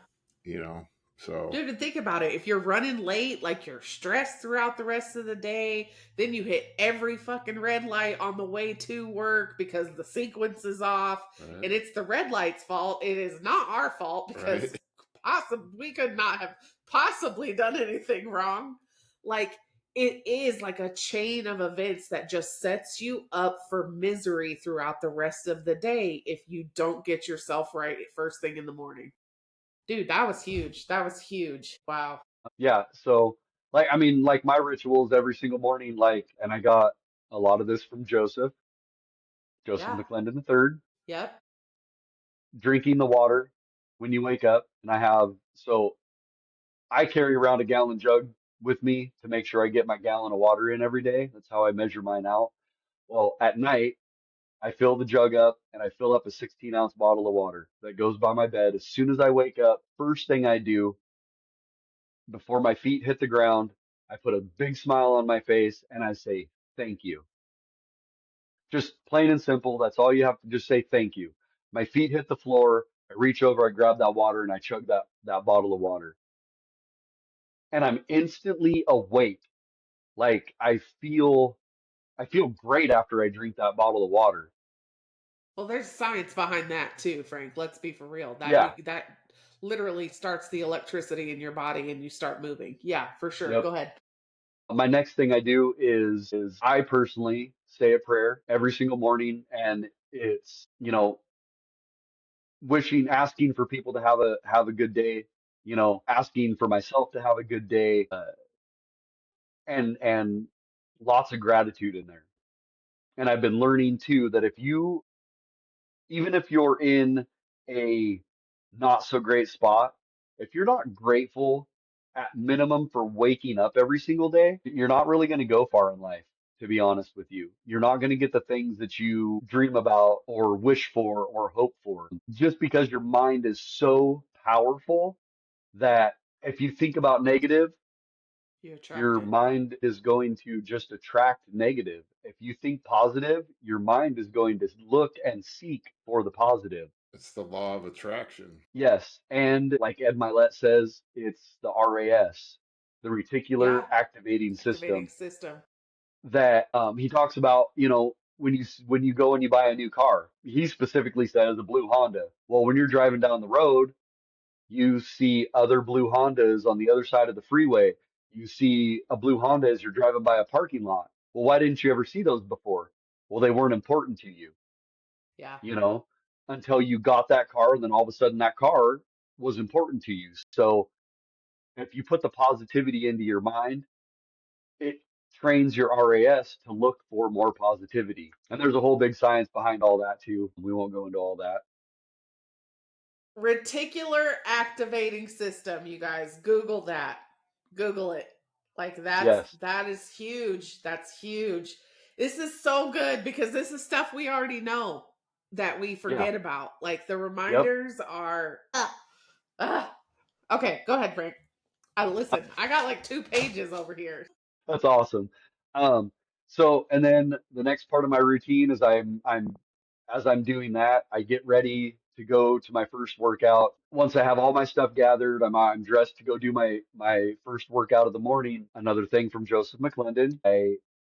you know. So Dude, and think about it. If you're running late, like you're stressed throughout the rest of the day, then you hit every fucking red light on the way to work because the sequence is off, right, and it's the red light's fault. It is not our fault because right. we could not have possibly done anything wrong. Like it is like a chain of events that just sets you up for misery throughout the rest of the day if you don't get yourself right first thing in the morning. Dude, that was huge. That was huge. Wow. Yeah. So, like, I mean, like my rituals every single morning, like, and I got a lot of this from Joseph Yeah. McClendon III, Yep. drinking the water when you wake up. And so I carry around a gallon jug with me to make sure I get my gallon of water in every day. That's how I measure mine out. Well, at night, I fill the jug up and I fill up a 16-ounce bottle of water that goes by my bed. As soon as I wake up, first thing I do before my feet hit the ground, I put a big smile on my face and I say, thank you. Just plain and simple. That's all you have to just say, thank you. My feet hit the floor. I reach over, I grab that water and I chug that bottle of water. And I'm instantly awake. Like I feel great after I drink that bottle of water. Well, there's science behind that ttoo, Frank. Let's be for real. Yeah. That literally starts the electricity in your body and you start moving. Yeah, for sure. Yep. Go ahead. My next thing I do is I personally say a prayer every single morning and it's, asking for people to have a good day, asking for myself to have a good day, and lots of gratitude in there. And I've been learning too that even if you're in a not so great spot, if you're not grateful at minimum for waking up every single day, you're not really going to go far in life, to be honest with you. You're not going to get the things that you dream about or wish for or hope for just because your mind is so powerful that if you think about negative, You attract your it. mind is going to just attract negative. If you think positive, your mind is going to look and seek for the positive. It's the law of attraction. Yes. And like Ed Milet says, it's the RAS, the reticular Yeah. activating Activating system system. that he talks about, when you go and you buy a new car, he specifically says a blue Honda. Well, when you're driving down the road, you see other blue Hondas on the other side of the freeway. You see a blue Honda as you're driving by a parking lot. Well, why didn't you ever see those before? Well, they weren't important to you, Yeah. you know, until you got that car, and then all of a sudden that car was important to you. So if you put the positivity into your mind, it trains your RAS to look for more positivity. And there's a whole big science behind all that too. We won't go into all that. Reticular activating system, you guys. Google that. Google it. Like Yes. that is huge. That's huge. This is so good because this is stuff we already know. that we Yeah. forget about. Like the Yep. reminders are. Okay, go ahead, Frank. Listen, I got like 2 pages over here. That's awesome. Um, so, and then the next part of my routine is as I'm doing that, I get ready to go to my first workout. Once I have all my stuff gathered, I'm dressed to go do my first workout of the morning. Another thing from Joseph McClendon,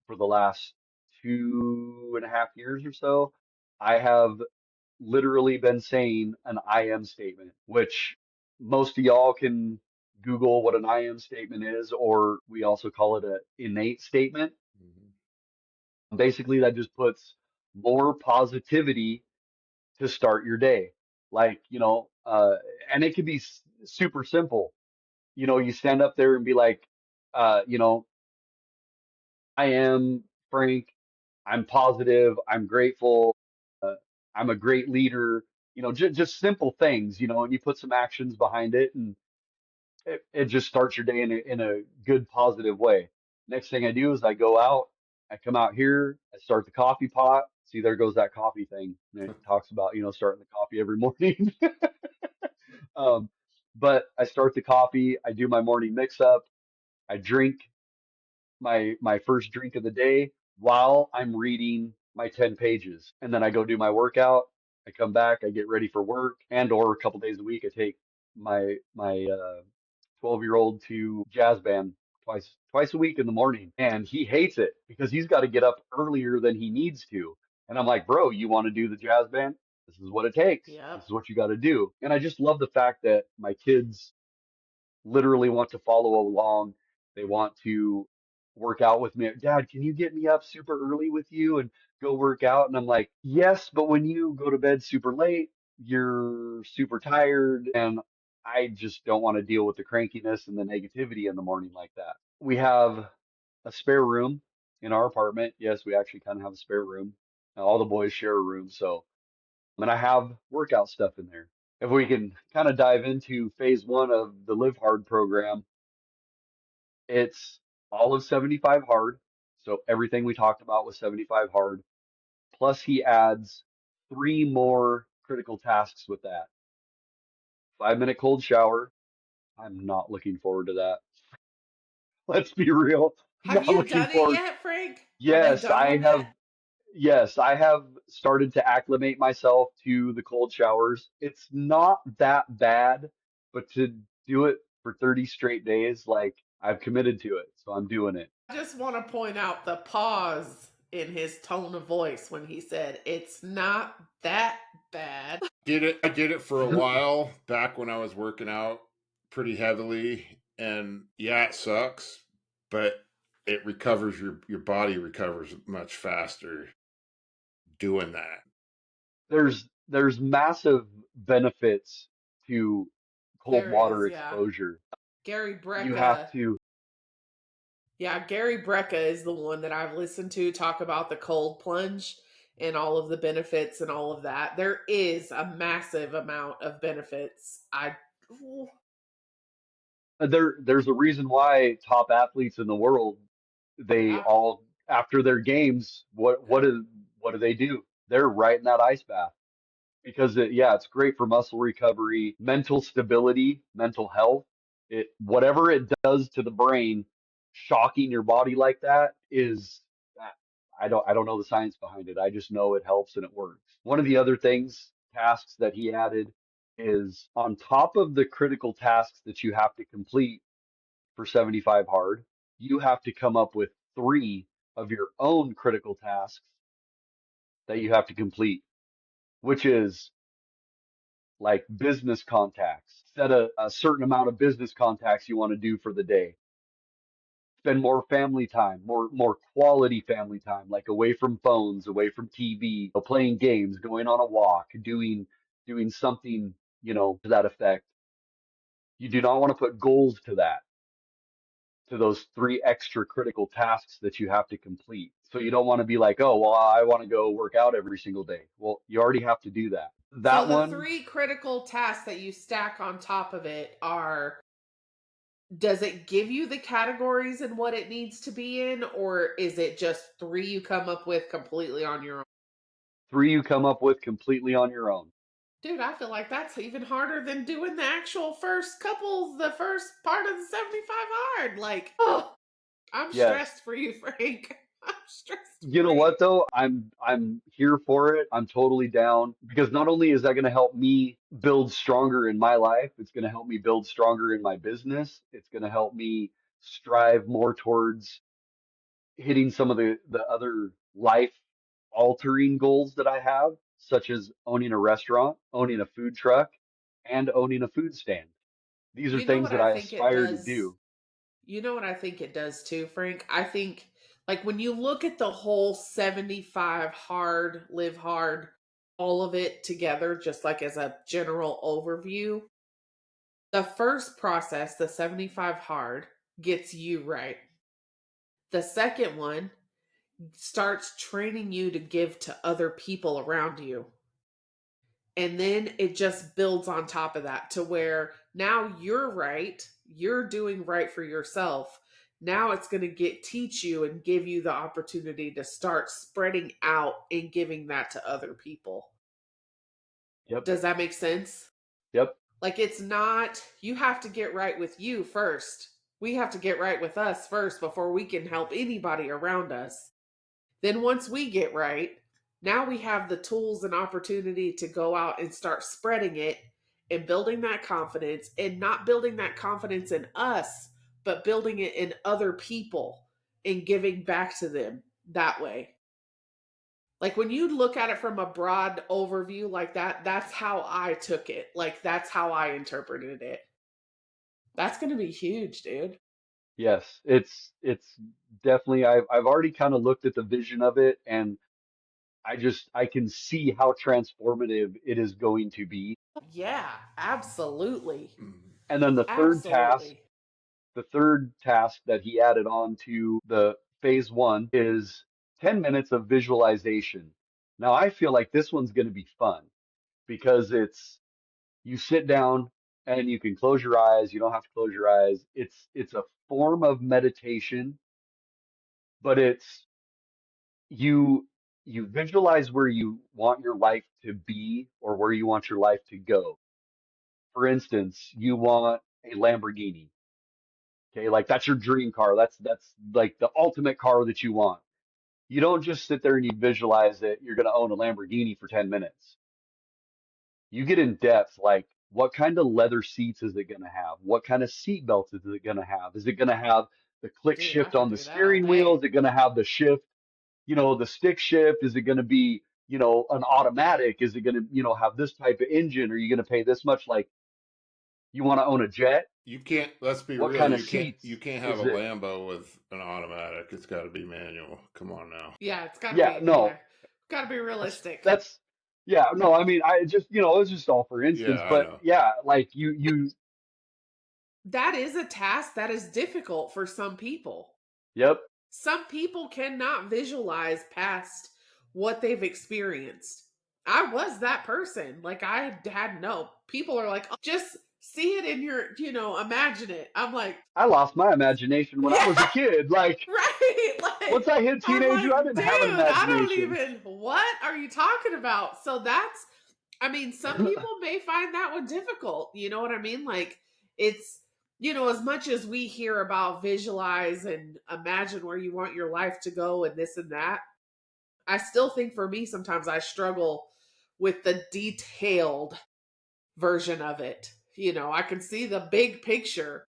for the last 2.5 years or so, I have literally been saying an I am statement, which most of y'all can Google what an I am statement is, or we also call it an innate statement. Mhm. Basically, that just puts more positivity to start your day. Like, and it can be super simple. You stand up there and be like, uh, you know, I am Frank. I'm positive. I'm grateful. Uh, I'm a great leader. Just simple things, and you put some actions behind it, and it just starts your day in a good, positive way. Next thing I do is I go out, I come out here, I start the coffee pot. See, there goes that coffee thing. And it talks about, starting the coffee every morning. um, but I start the coffee, I do my morning mix up, I drink my first drink of the day while I'm reading my 10 pages. And then I go do my workout. I come back, I get ready for work, and or a couple days a week I take my 12-year-old to jazz band twice a week in the morning. And he hates it because he's got to get up earlier than he needs to. And I'm like, "Bro, you want to do the jazz band? This is what it takes. This Yep. is what you got to do." And I just love the fact that my kids literally want to follow along. They want to work out with me. Dad, can you get me up super early with you and go work out? And I'm like, yes, but when you go to bed super late, you're super tired. And I just don't want to deal with the crankiness and the negativity in the morning like that. We have a spare room in our apartment. Yes, we actually kind of have a spare room. Now, all the boys share a room. So, and I have workout stuff in there. If we can kind of dive into phase one of the Live Hard program, it's all of 75 hard. So everything we talked about was 75 hard. Plus he adds 3 more critical tasks with that. 5-minute cold shower. I'm not looking forward to that. Let's be real. I'm Have not you looking done it forward. yet, Frank? Have they Yes, done I one have. yet? Yes, I have started to acclimate myself to the cold showers. It's not that bad, but to do it for 30 straight days, like I've committed to it. So I'm doing it. I just want to point out the pause in his tone of voice when he said, "It's not that bad." I did it for a while back when I was working out pretty heavily, and yeah, it sucks, but it recovers your body recovers much faster doing that. There's massive benefits to cold There is, water yeah. exposure. Gary You have Brecka. to. Yeah, Gary Brecka is the one that I've listened to talk about the cold plunge and all of the benefits and all of that. There is a massive amount of benefits. There's a reason why top athletes in the world, they Yeah, all after their games, yeah. what do? They're right in that ice bath because it's great for muscle recovery, mental stability, mental health. It whatever it does to the brain, shocking your body like that is I don't know the science behind it. I just know it helps and it works. One of the other tasks that he added is on top of the critical tasks that you have to complete for 75 hard, you have to come up with 3 of your own critical tasks that you have to complete, which is like business contacts. Set a certain amount of business contacts you want to do for the day. Spend more family time, more quality family time, like away from phones, away from TV, playing games, going on a walk, doing something, to that effect. You do not want to put goals to those 3 extra critical tasks that you have to complete. So you don't want to be like, oh, well, I want to go work out every single day. Well, you already have to do that. So That the one, 3 critical tasks that you stack on top of it are, does it give you the categories and what it needs to be in, or is it just 3 you come up with completely on your own? Three you come up with completely on your own. Dude, I feel like that's even harder than doing the actual first couple, the first part of the 75 hard. Like, oh, I'm Yes. stressed for you, Frank. I'm stressed You for know you. what though? I'm here for it. I'm totally down because not only is that going to help me build stronger in my life, it's going to help me build stronger in my business. It's going to help me strive more towards hitting some of the other life altering goals that I have, such as owning a restaurant, owning a food truck, and owning a food stand. These are You know things what that I I think it aspire to does? do. You know what I think it does too, Frank? I think, like, when you look at the whole 75 hard, live hard, all of it together, just like as a general overview, the first process, the 75 hard, gets you right. The second one starts training you to give to other people around you. And then it just builds on top of that to where now you're right, you're doing right for yourself. Now it's going to get teach you and give you the opportunity to start spreading out and giving that to other people. Yep. Does that make sense? Yep. Like, it's not, you have to get right with you first. We have to get right with us first before we can help anybody around us. Then once we get right, now we have the tools and opportunity to go out and start spreading it and building that confidence, and not building that confidence in us, but building it in other people and giving back to them that way. Like, when you look at it from a broad overview like that, that's how I took it. Like, that's how I interpreted it. That's going to be huge, dude. Yes. It's definitely I've already kind of looked at the vision of it and I can see how transformative it is going to be. Yeah, absolutely. And then Absolutely. the third task that he added on to the phase one is 10 minutes of visualization. Now I feel like this one's going to be fun because you sit down and you can close your eyes. You don't have to close your eyes. It's a form of meditation, but it's you you visualize where you want your life to be or where you want your life to go. For instance, you want a Lamborghini. Okay, like that's your dream car. That's like the ultimate car that you want. You don't just sit there and you visualize that you're going to own a Lamborghini for 10 minutes. You get in depth, like what kind of leather seats is it going to have? What kind of seat belts is it going to have? Is it going to have the click Dude, I shift could on the do that all steering wheel? day. Is it going to have the shift, the stick shift? Is it going to be, an automatic? Is it going to, have this type of engine? Are you going to pay this much? Like you want to own a jet? You can't. Let's be What real. kind of You seats can't have a is it? Lambo with an automatic. It's got to be manual. Come on now. Yeah, it's got to Yeah, be, no, yeah, got to be that's, realistic. that's, yeah, no, I mean, I just, it's just all for Yeah, instance, I but know. yeah, like That is a task that is difficult for some people. yep, Some people cannot visualize past what they've experienced. I was that person. Like, I had no, people are like, oh, just see it in your, imagine it. I'm like, I lost my imagination when I yeah, was a kid. Like, right. once Like, I hit I'm teenager, I like, didn't dude, have an I don't imagination. even, what are you talking about? So that's, I mean, some people may find that one difficult. You know what I mean? Like, it's, as much as we hear about visualize and imagine where you want your life to go and this and that, I still think for me, sometimes I struggle with the detailed version of it. I can see the big picture,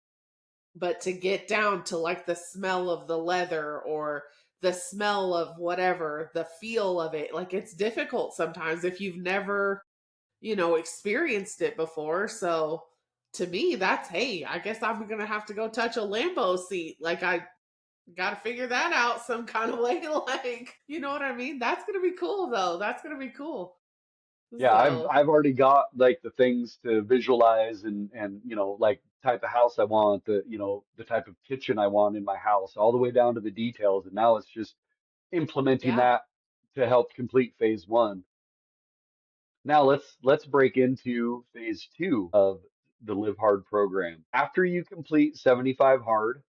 but to get down to like the smell of the leather or the smell of whatever, the feel of it, like it's difficult sometimes if you've never, experienced it before. So to me, that's, hey, I guess I'm going to have to go touch a Lambo seat. Like, I got to figure that out some kind of way. Like, you know what I mean? That's going to be cool though. That's going to be cool. Yeah, So, I've already got like the things to visualize and like type of house I want, the type of kitchen I want in my house, all the way down to the details. And now it's just implementing yeah. that to help complete phase one. Now let's break into phase two of the Live Hard program. After you complete 75 hard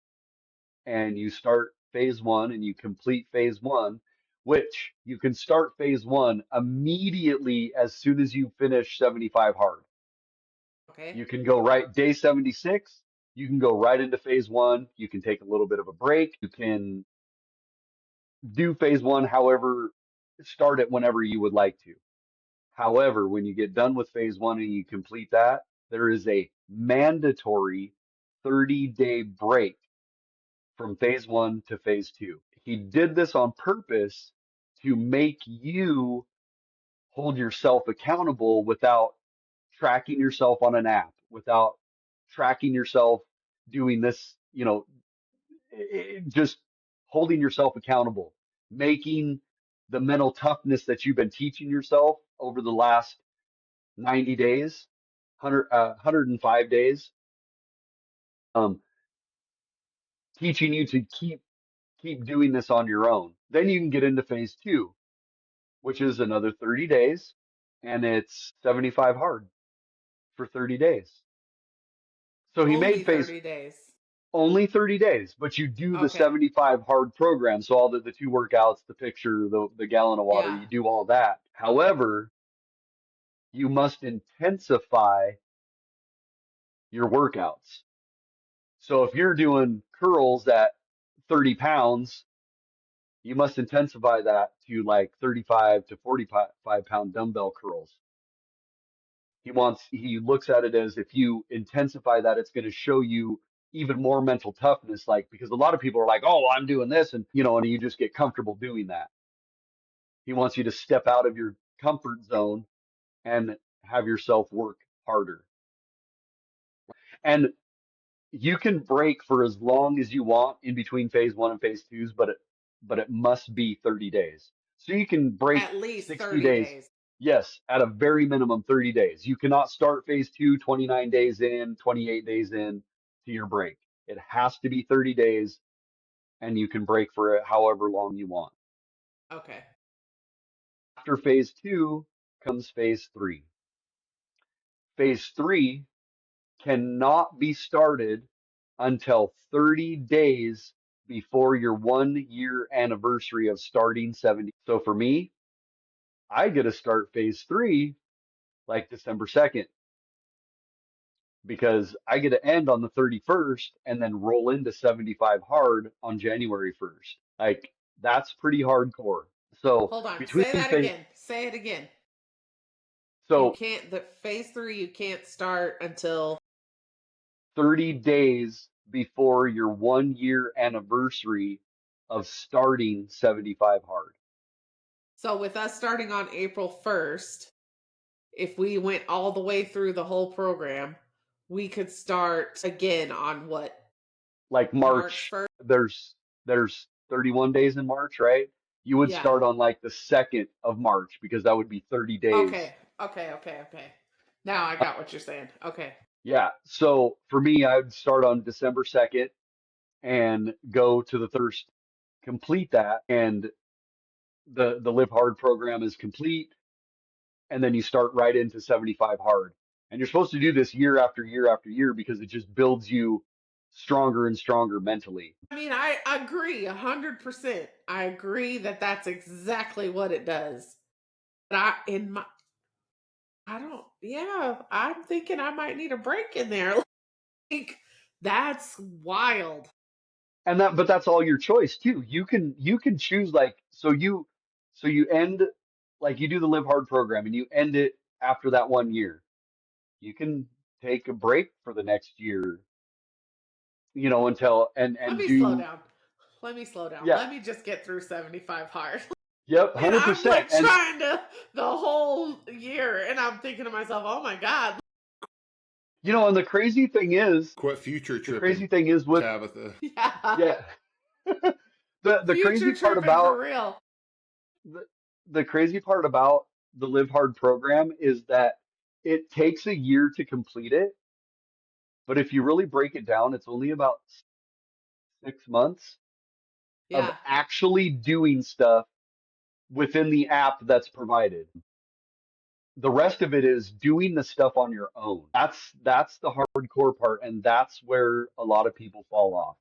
and you start phase one and you complete phase one, which you can start phase one immediately as soon as you finish 75 hard. Okay. You can go right day 76. You can go right into phase one. You can take a little bit of a break. You can do phase one, however, start it whenever you would like to. However, when you get done with phase one and you complete that, there is a mandatory 30-day break from phase one to phase two. He did this on purpose to make you hold yourself accountable without tracking yourself on an app, without tracking yourself doing this, just holding yourself accountable, making the mental toughness that you've been teaching yourself over the last 90 days, 105 days, um, teaching you to keep doing this on your own. Then you can get into phase two, which is another 30 days, and it's 75 hard for 30 days. So he Only made phase 30 days. only 30 days, but you do the Okay. 75 hard program. So all the two workouts, the picture, the gallon of water, Yeah. you do all that. However, you must intensify your workouts. So if you're doing curls at 30 pounds, you must intensify that to like 35 to 45-pound dumbbell curls. He looks at it as if you intensify that, it's going to show you even more mental toughness. Like, because a lot of people are like, oh, I'm doing this. And you just get comfortable doing that. He wants you to step out of your comfort zone and have yourself work harder. And you can break for as long as you want in between phase one and phase twos, but it must be 30 days. So you can break At least 60 30 days. days. Yes, at a very minimum 30 days. You cannot start phase two 29 days in, 28 days in to your break. It has to be 30 days and you can break for it however long you want. Okay. After phase two comes phase three. Phase three cannot be started until 30 days before your 1 year anniversary of starting 70. So for me, I get to start phase three like December 2nd because I get to end on the 31st and then roll into 75 hard on January 1st. Like that's pretty hardcore. So Hold on. between Say that phase, again. Say it again. You so can't, the phase three, you can't start until. 30 days before your 1 year anniversary of starting 75 hard. So with us starting on April 1st, if we went all the way through the whole program, we could start again on what? Like March March, 1st? there's 31 days in March, right? You would Yeah. start on like the 2nd of March because that would be 30 days. Okay. Okay. Okay. Okay. Now I got what you're saying. Okay. Yeah. So for me, I would start on December 2nd and go to the first, complete that, and the Live Hard program is complete, and then you start right into 75 hard. And you're supposed to do this year after year after year because it just builds you stronger and stronger mentally. I mean, I agree 100%. I agree that that's exactly what it does. But I don't, yeah, I'm thinking I might need a break in there. Like, that's wild. But that's all your choice too. You can choose like so you end like you do the Live Hard program and you end it after that 1 year. You can take a break for the next year, until Let and me slow do. down. Let me slow down. Yeah. Let me just get through 75 hard. Yep, And I'm 100%. like And trying to the whole year, and I'm thinking to myself, oh my God. and the crazy thing is, Quit future the tripping, crazy thing is with Tabitha. Yeah. yeah, the crazy Future part tripping about for real. the, the crazy part about the Live Hard program is that it takes a year to complete it, but if you really break it down, it's only about 6 months of Yeah. actually doing stuff within the app that's provided. The rest of it is doing the stuff on your own. That's the hardcore part, and that's where a lot of people fall off.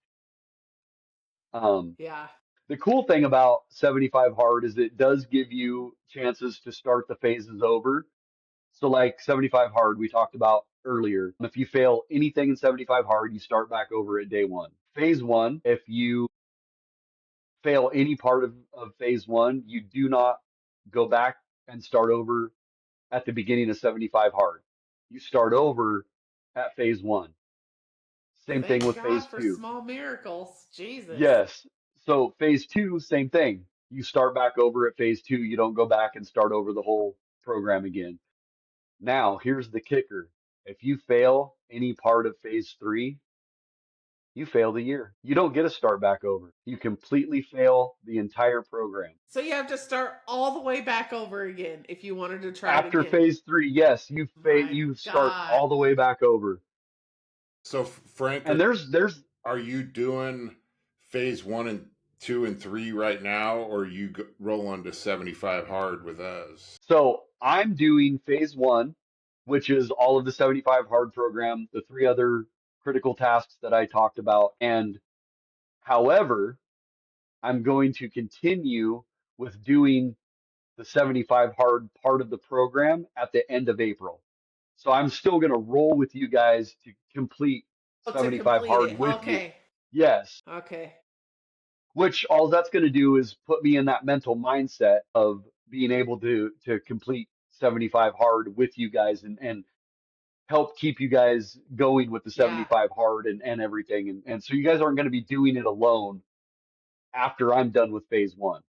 Um, Yeah. The cool thing about 75 hard is it does give you chances to start the phases over. So like 75 hard, we talked about earlier. If you fail anything in 75 hard, you start back over at day one. Phase one, if you fail any part of phase one, you do not go back and start over at the beginning of 75 hard. You start over at phase one. Same thing Thank with God phase for two. small miracles. Jesus. Yes. So phase two, same thing. You start back over at phase two. You don't go back and start over the whole program again. Now, here's the kicker. If you fail any part of phase three, you fail the year. You don't get to start back over. You completely fail the entire program. So you have to start all the way back over again if you wanted to try it After again. phase three, yes, My you start God. all the way back over. So, Frank, And there's are you doing phase one and two and three right now, or are you rolling to 75 hard with us? So I'm doing phase one, which is all of the 75 hard program, the three other critical tasks that I talked about. And however, I'm going to continue with doing the 75 hard part of the program at the end of April. So I'm still going to roll with you guys to complete Oh, to 75 complete hard it. with you. Okay. Yes. Okay. Which all that's going to do is put me in that mental mindset of being able to complete 75 hard with you guys and help keep you guys going with the Yeah. 75 hard and everything. And so you guys aren't going to be doing it alone after I'm done with phase one.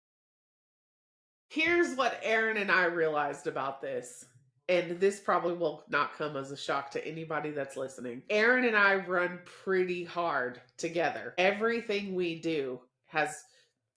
Here's what Aaron and I realized about this. And this probably will not come as a shock to anybody that's listening. Aaron and I run pretty hard together. Everything we do has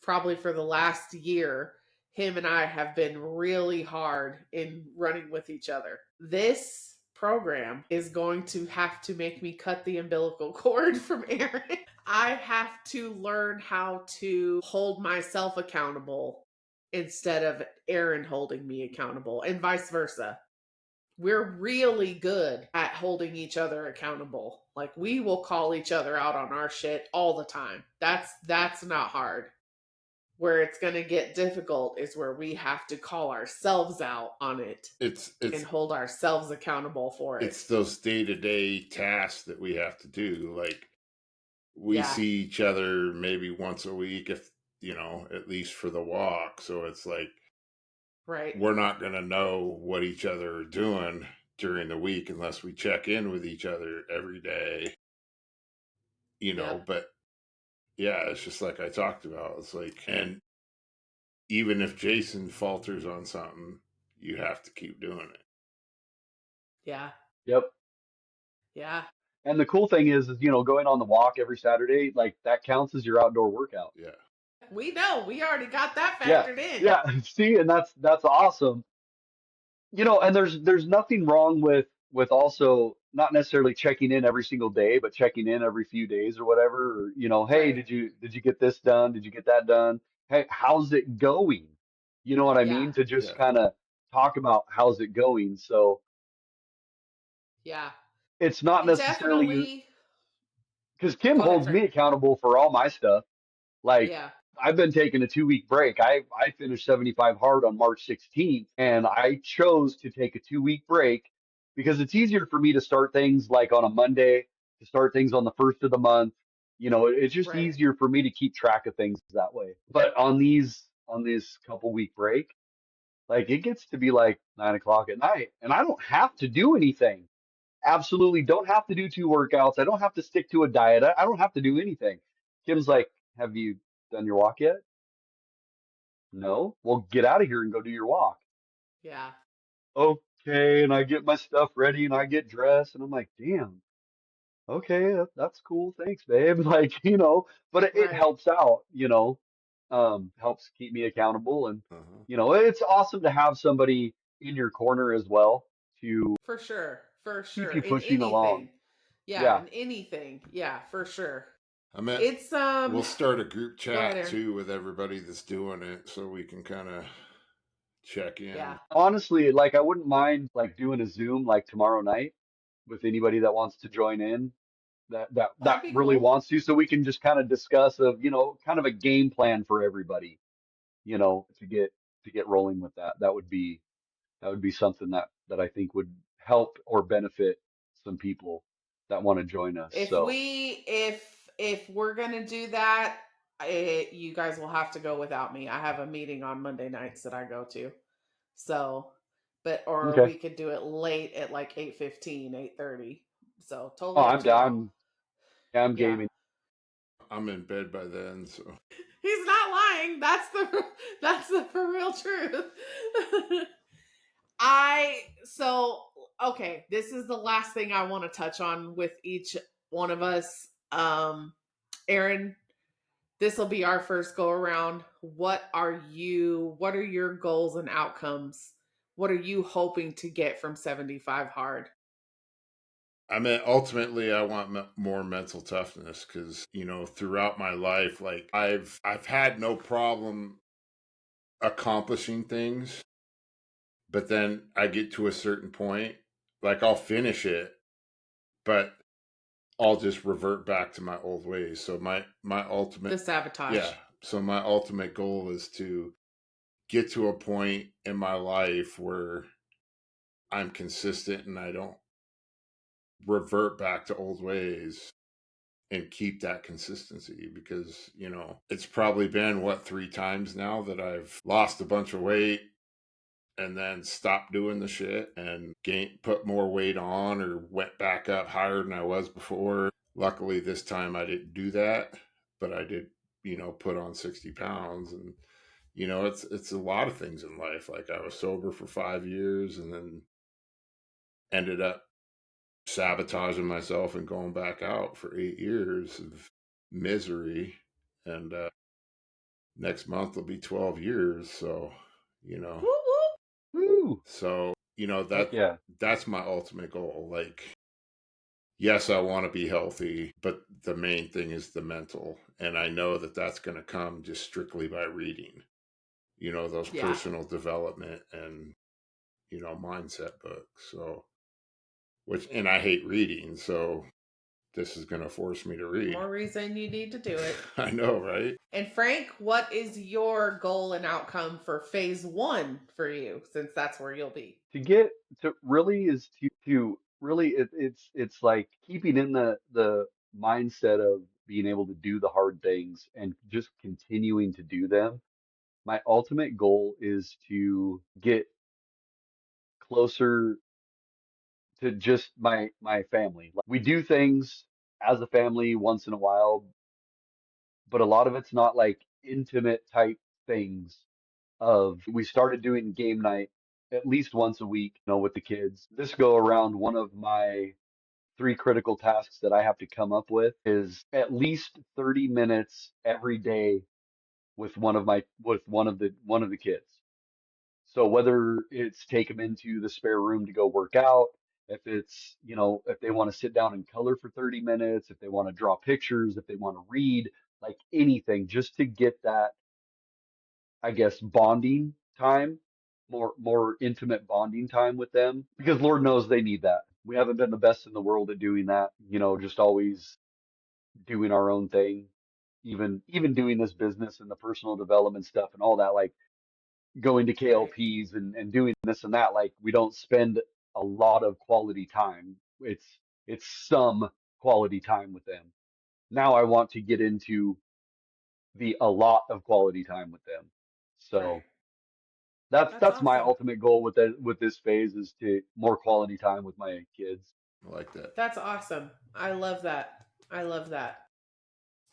probably for the last year, him and I have been really hard in running with each other. This program is going to have to make me cut the umbilical cord from Aaron. I have to learn how to hold myself accountable instead of Aaron holding me accountable, and vice versa. We're really good at holding each other accountable. Like we will call each other out on our shit all the time. That's not hard. Where it's going to get difficult is where we have to call ourselves out on it and hold ourselves accountable for it. It's those day-to-day tasks that we have to do. Like we Yeah. see each other maybe once a week, if at least for the walk. So it's like Right. we're not going to know what each other are doing during the week unless we check in with each other every day. Yep. But yeah, it's just like I talked about. It's like, and even if Jason falters on something, you have to keep doing it. Yeah. Yep. Yeah. And the cool thing is, going on the walk every Saturday, like that counts as your outdoor workout. Yeah. We know. We already got that Yeah. factored in. Yeah. See, and that's awesome. And there's nothing wrong with also not necessarily checking in every single day, but checking in every few days or whatever. Or, hey, Right. did you get this done? Did you get that done? Hey, how's it going? You know what I Yeah. mean? To just Yeah. kind of talk about how's it going. So Yeah. it's not necessarily Definitely. because Kim Go ahead, holds Frank. me accountable for all my stuff. Like Yeah. I've been taking a 2 week break. I finished 75 hard on March 16th and I chose to take a 2 week break because it's easier for me to start things like on a Monday, to start things on the first of the month. It's just Right. easier for me to keep track of things that way. But on this couple week break, like it gets to be like 9 o'clock at night and I don't have to do anything. Absolutely don't have to do 2 workouts. I don't have to stick to a diet. I don't have to do anything. Kim's like, have you done your walk yet? No. Well, get out of here and go do your walk. Yeah. Okay. And I get my stuff ready and I get dressed and I'm like, damn, okay, that's cool. Thanks, babe. Like, but it Right. helps out, helps keep me accountable. And, Uh-huh. it's awesome to have somebody in your corner as well to For sure. For keep sure. you In pushing along. anything. Yeah. Yeah. In anything. Yeah. For sure. I meant It's we'll start a group Go ahead, chat Aaron. too with everybody that's doing it so we can kind of check Yeah. in. Honestly, like I wouldn't mind like doing a Zoom like tomorrow night with anybody that wants to join in. that That'd be really cool. wants to, so we can just kind of discuss of, kind of a game plan for everybody, to get rolling with that. That would be something that I think would help or benefit some people that want to join us. If So, we if we're gonna do that, you guys will have to go without me. I have a meeting on Monday nights that I go to. So, but or okay. we could do it late at like 8:15, 8:30. So Oh, totally up I'm to y'all. down. Yeah, I'm Yeah. gaming. I'm in bed by then, so He's not lying. That's the for real truth. I so okay, this is the last thing I want to touch on with each one of us. Aaron, this will be our first go around. What are your goals and outcomes? What are you hoping to get from 75 hard? I mean, ultimately, I want more mental toughness because throughout my life, like I've had no problem accomplishing things, but then I get to a certain point, like I'll finish it, but I'll just revert back to my old ways. So my The ultimate, sabotage. yeah. So my ultimate goal is to get to a point in my life where I'm consistent and I don't revert back to old ways and keep that consistency because it's probably been what 3 times now that I've lost a bunch of weight and then stopped doing the shit and put more weight on or went back up higher than I was before. Luckily this time I didn't do that, but I did put on 60 pounds. And it's a lot of things in life. Like I was sober for 5 years and then ended up sabotaging myself and going back out for 8 years of misery. And next month will be 12 years. So, you know, Woo woo. Woo! so, Heck yeah. that's my ultimate goal. Like, yes, I want to be healthy, but the main thing is the mental. And I know that that's going to come just strictly by reading, those Yeah. personal development and, mindset books. So, and I hate reading. So this is going to force me to read. More reason you need to do it. I know, right? And Frank, what is your goal and outcome for phase one for you, since that's where you'll be? To get to really is to really it's like keeping in the mindset of being able to do the hard things and just continuing to do them. My ultimate goal is to get closer to just my family. Like, we do things as a family once in a while, but a lot of it's not like intimate type things. Of we started doing game night at least once a week, with the kids. This go around, one of my three critical tasks that I have to come up with is at least 30 minutes every day with one of the kids. So whether it's take them into the spare room to go work out, if it's, if they want to sit down and color for 30 minutes, if they want to draw pictures, if they want to read, like anything, just to get that, I guess, bonding time, more intimate bonding time with them, because Lord knows they need that. We haven't been the best in the world at doing that, just always doing our own thing, even doing this business and the personal development stuff and all that, like going to Right. KLPs and doing this and that, like we don't spend a lot of quality time. It's some quality time with them. Now I want to get into the a lot of quality time with them. Right. So that's That's that's my awesome. ultimate goal with this phase, is to more quality time with my kids. I like that. That's awesome. I love that. I love that.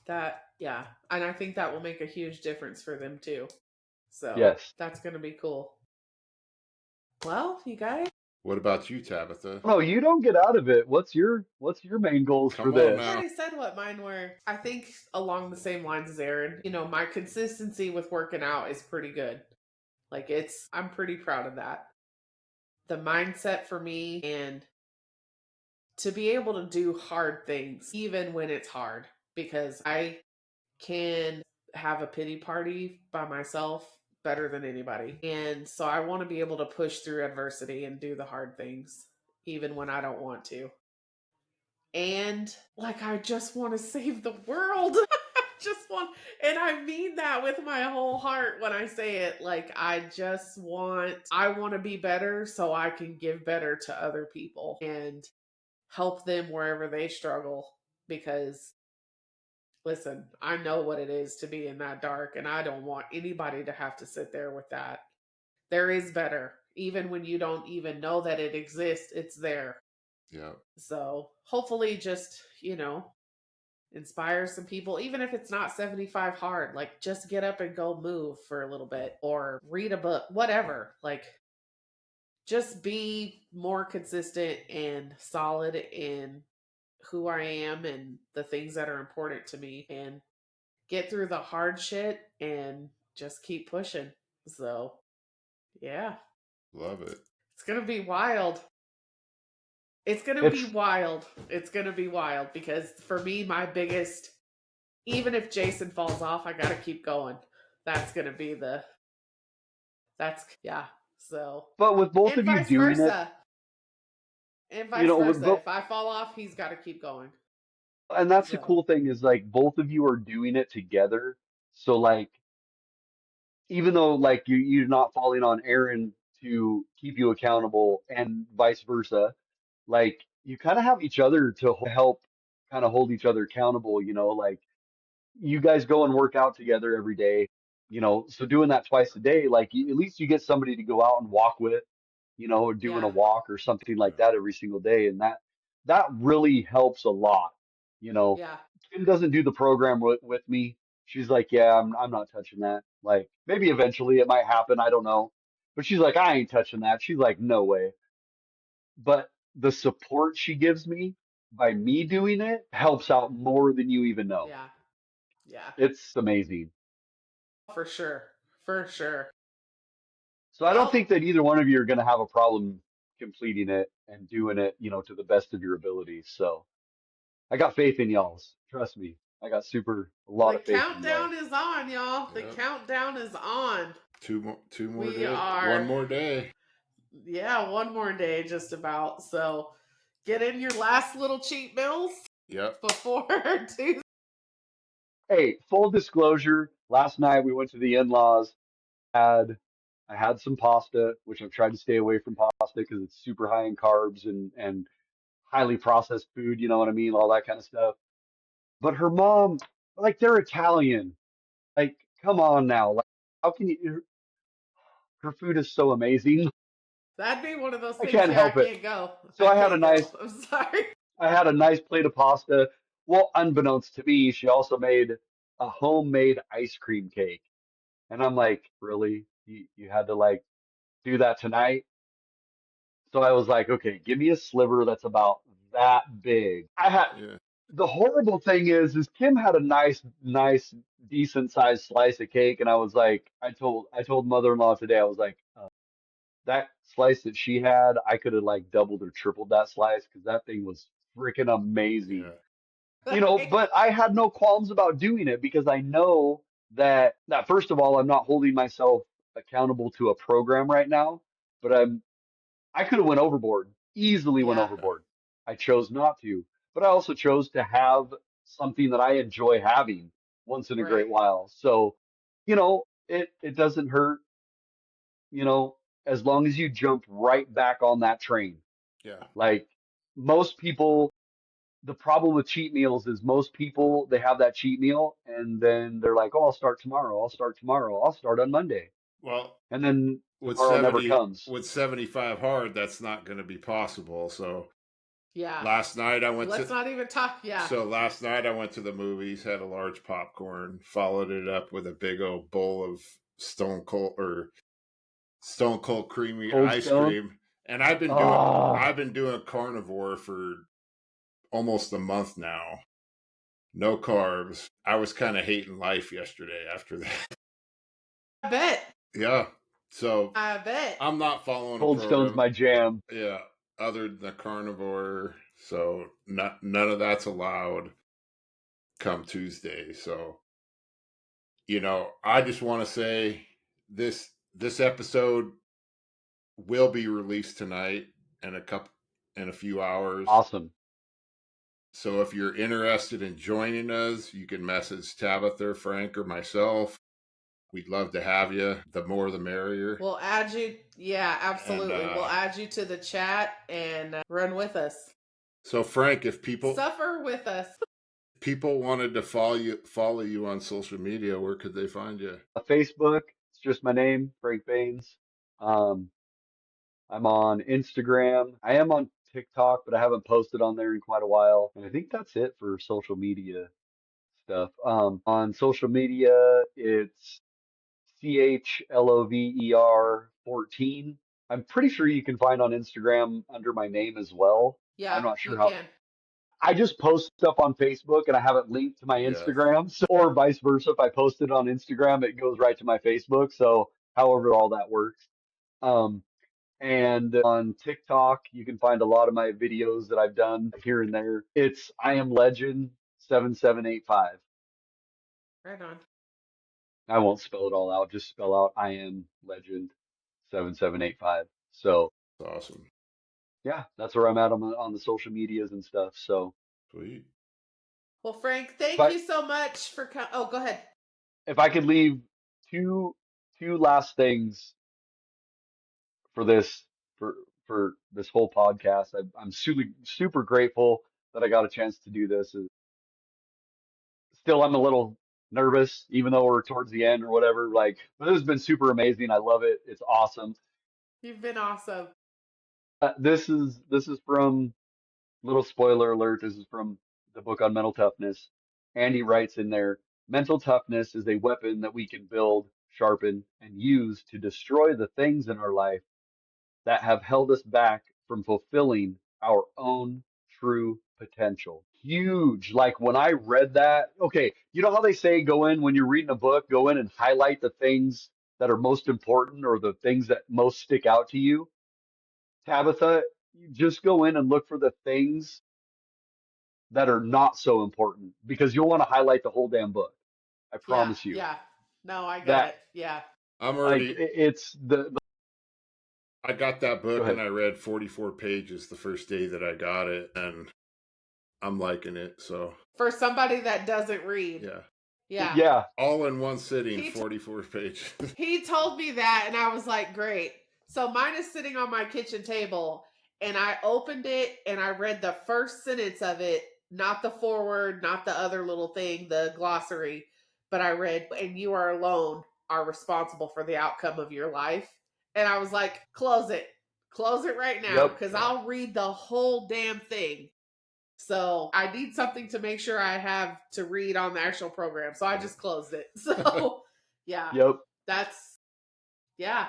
That, yeah. And I think that will make a huge difference for them too. So Yes. that's going to be cool. Well, you guys, What about you, Tabitha? Oh, you don't get out of it. What's your main goals for Come on I this? now. already said what mine were. I think along the same lines as Aaron. My consistency with working out is pretty good. Like I'm pretty proud of that. The mindset for me and to be able to do hard things, even when it's hard, because I can have a pity party by myself better than anybody. And so I want to be able to push through adversity and do the hard things, even when I don't want to. and like I just want to save the world. I just want, and I mean that with my whole heart when I say it. Like I want to be better so I can give better to other people and help them wherever they struggle, because listen, I know what it is to be in that dark, and I don't want anybody to have to sit there with that. There is better. Even when you don't even know that it exists, it's there. Yeah. So hopefully, just, inspire some people, even if it's not 75 hard. Like, just get up and go move for a little bit or read a book, whatever. Like, just be more consistent and solid in who I am and the things that are important to me, and get through the hard shit and just keep pushing. So, yeah, Love it. it's going to be wild. It's going to be It's wild. It's going to be wild because for me, my biggest, even if Jason falls off, I got to keep going. That's going to be yeah. So, but with both and of you vice doing it, versa. And you vice know, with versa. both, If I fall off, he's got to keep going. and that's the So, cool thing is like both of you are doing it together. So like even though like you're not falling on Aaron to keep you accountable and vice versa, like you kind of have each other to help kind of hold each other accountable, like you guys go and work out together every day, so doing that twice a day, like at least you get somebody to go out and walk with, doing a yeah. walk or something like Yeah. that every single day. And that really helps a lot. You know, Yeah. Kim doesn't do the program with me. She's like, yeah, I'm not touching that. Like maybe eventually it might happen. I don't know. But she's like, I ain't touching that. She's like, no way. But the support she gives me by me doing it helps out more than you even know. Yeah. Yeah. It's amazing. For sure. For sure. So I don't Well, think that either one of you are going to have a problem completing it and doing it, to the best of your abilities. So I got faith in y'all's. Trust me. I got a lot the of faith in countdown y'all's. is on, y'all. The Yep. countdown is on. Two more We days. One are, more day. yeah, one more day just about. So get in your last little cheat meals Yep. before Tuesday. Hey, full disclosure, last night we went to the in-laws. Had I had some pasta, which I've tried to stay away from pasta because it's super high in carbs and highly processed food, you know what I mean, all that kind of stuff. But her mom, like they're Italian. Like, come on now. Like, how can you? Her food is so amazing. That'd be one of those I things. can't Yeah, I help it. can't go. So I can't go. I'm sorry. I had a nice plate of pasta. Well, unbeknownst to me, she also made a homemade ice cream cake. And I'm like, really? You had to like do that tonight? So I was like, okay, give me a sliver that's about that big. Yeah. The horrible thing is Kim had a nice, decent sized slice of cake. And I was like, I told mother-in-law today, I was like, that slice that she had, I could have like doubled or tripled that slice because that thing was freaking amazing. Yeah. But I had no qualms about doing it because I know that first of all, I'm not holding myself accountable to a program right now, but I could have went overboard, easily went Yeah. Yeah. overboard. I chose not to, but I also chose to have something that I enjoy having once in a Right. great while. So, it doesn't hurt, you know, as long as you jump right back on that train. Yeah. Like most people, the problem with cheat meals is most people, they have that cheat meal and then they're like, oh, I'll start tomorrow. I'll start tomorrow. I'll start on Monday. Well, And then with tomorrow never 70 comes. with 75 hard, that's not going to be possible. So Yeah. last night I went Let's to not even talk. Yeah. the movies, had a large popcorn, followed it up with a big old bowl of Stone Cold creamy Cold ice Stone. cream. And I've been doing Ah, I've been doing carnivore for almost a month now. No carbs. I was kind of hating life yesterday after that. I bet. Yeah. So I bet. I'm not following a Cold Stone's program. my jam. Yeah, other than the carnivore. So none of that's allowed come Tuesday. So, I just want to say this episode will be released tonight in a few hours. Awesome. So if you're interested in joining us, you can message Tabatha, Frank, or myself. We'd love to have you. The more the merrier. We'll add you. Yeah, absolutely. And We'll add you to the chat and run with us. so Frank, if people Suffer with us. wanted to follow you on social media, where could they find you? Facebook, it's just my name, Frank Baines. Um, I'm on Instagram. I am on TikTok, but I haven't posted on there in quite a while. And I think that's it for social media stuff. On social media, it's CHLOVER 14. I'm pretty sure you can find on Instagram under my name as well. I'm Yeah, not you sure how. can. I just post stuff on Facebook and I haven't linked to my Yes. Instagram. So, or vice versa. If I post it on Instagram, it goes right to my Facebook. So however all that works. Um, and on TikTok, you can find a lot of my videos that I've done here and there. It's I am legend 7785. Right on. I won't spell it all out, just spell out I am legend 7785. So That's awesome. yeah, that's where I'm at on the social medias and stuff. So Sweet. Well, Frank, thank but you so much for coming. Oh, go ahead. if I could leave two last things for this for for this whole podcast, I'm super grateful that I got a chance to do this. Still, I'm a little nervous, even though we're towards the end or whatever. Like, but this has been super amazing. I love it. It's awesome. You've been awesome. This is from little spoiler alert. This is from the book on mental toughness. Andy writes in there, mental toughness is a weapon that we can build, sharpen, and use to destroy the things in our life that have held us back from fulfilling our own true potential. Huge. Like when I read that, okay, you know how they say go in when you're reading a book, go in and highlight the things that are most important or the things that most stick out to you? Tabitha, you just go in and look for the things that are not so important because you'll want to highlight the whole damn book. I Yeah, promise you yeah. No, I get that it. Yeah. I'm like already it's I got that go book ahead. and I read 44 pages the first day that I got it, and I'm liking it. So For somebody that doesn't read. yeah, Yeah. Yeah. all in one sitting, He 44 pages. he told me that and I was like, great. So mine is sitting on my kitchen table and I opened it and I read the first sentence of it, not the foreword, not the other little thing, the glossary, but I read, and you are alone are responsible for the outcome of your life. And I was like, close it. Close it right now Yep. because Yeah. I'll read the whole damn thing. So I need something to make sure I have to read on the actual program. So I just closed it. So yeah, Yep. that's yeah,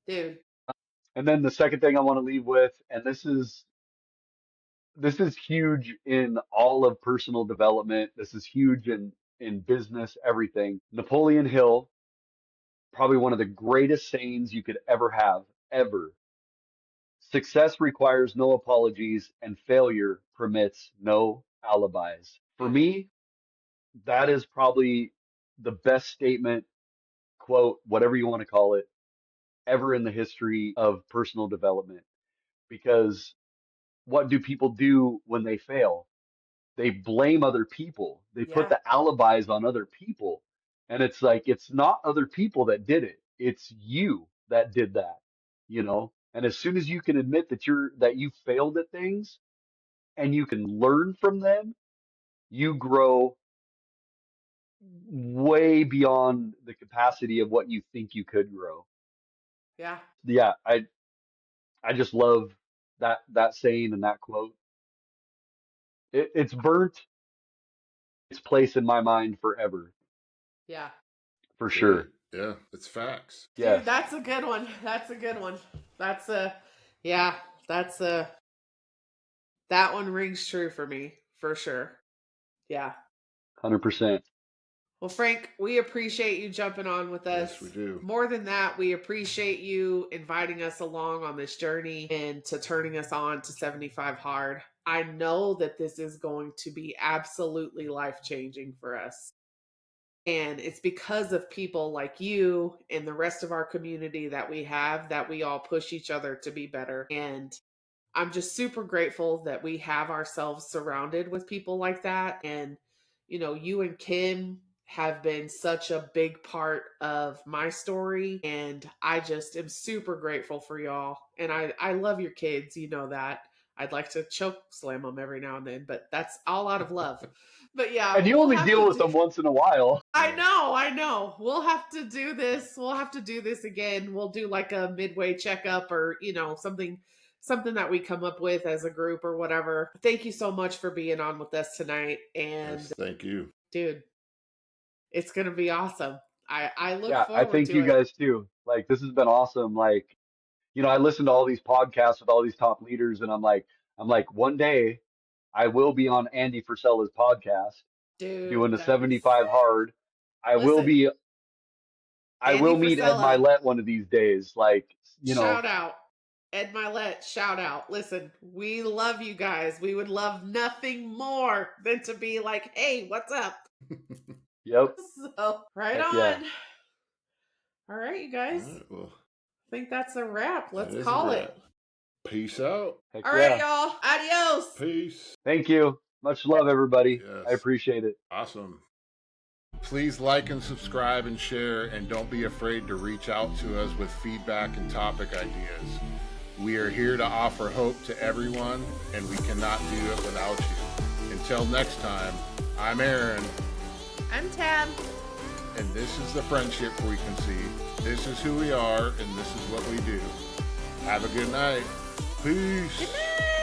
dude. And then the second thing I want to leave with, and this is huge in all of personal development. This is huge in business, everything. Napoleon Hill, probably one of the greatest sayings you could ever have, ever. Success requires no apologies and failure permits no alibis. For Mm. me, that is probably the best statement, quote, whatever you want to call it, ever in the history of personal development. Because what do people do when they fail? They blame other people. They put Yeah, the alibis on other people. And it's like, it's not other people that did it. It's you that did that, you know? And as soon as you can admit that you failed at things and you can learn from them, you grow way beyond the capacity of what you think you could grow. yeah, Yeah, I just love that saying and that quote. It's burnt its place in my mind forever, yeah. for Great. sure. Yeah, it's facts. Dude, Yes, that's a good one. That's a good one. That's a yeah, that's a that one rings true for me, for sure. Yeah. 100%. Well, Frank, we appreciate you jumping on with Yes, we us. do. More than that, we appreciate you inviting us along on this journey and to turning us on to 75 Hard. I know that this is going to be absolutely life changing for us. And it's because of people like you and the rest of our community that we have that we all push each other to be better. And I'm just super grateful that we have ourselves surrounded with people like that. And, you and Kim have been such a big part of my story. And I just am super grateful for y'all. And I love your kids. You know that. I'd like to choke slam them every now and then, but that's all out of love. But yeah, And you we'll only have deal to with do. them once in a while. I know. We'll have to do this. We'll have to do this again. We'll do like a midway checkup or, something that we come up with as a group or whatever. Thank you so much for being on with us tonight. And Yes, thank you. dude, it's going to be awesome. I look Yeah, I forward thank to you it. guys too. Like, this has been awesome. Like, I listen to all these podcasts with all these top leaders, and I'm like, one day I will be on Andy Frisella's podcast doing Dude, the that'd be 75 sick. hard. I will Listen, be, I Andy will meet Ed Frisella, Milet one of these days. Like, shout out. Ed Milet, shout out. Listen, we love you guys. We would love nothing more than to be like, hey, what's up? yep. So, right Heck yeah. on. All right, you All guys. right, well, I think that's a wrap. that Let's is a call it. wrap. Peace out. Heck All right, yeah. y'all. Adios. Peace. Thank you. Much love, everybody. I Yes. appreciate it. Awesome. Please like and subscribe and share, and don't be afraid to reach out to us with feedback and topic ideas. We are here to offer hope to everyone, and we cannot do it without you. Until next time, I'm Aaron, I'm Tab. and this is the Friendship Frequency. This is who we are, and this is what we do. Have a good night. Peace. Good night.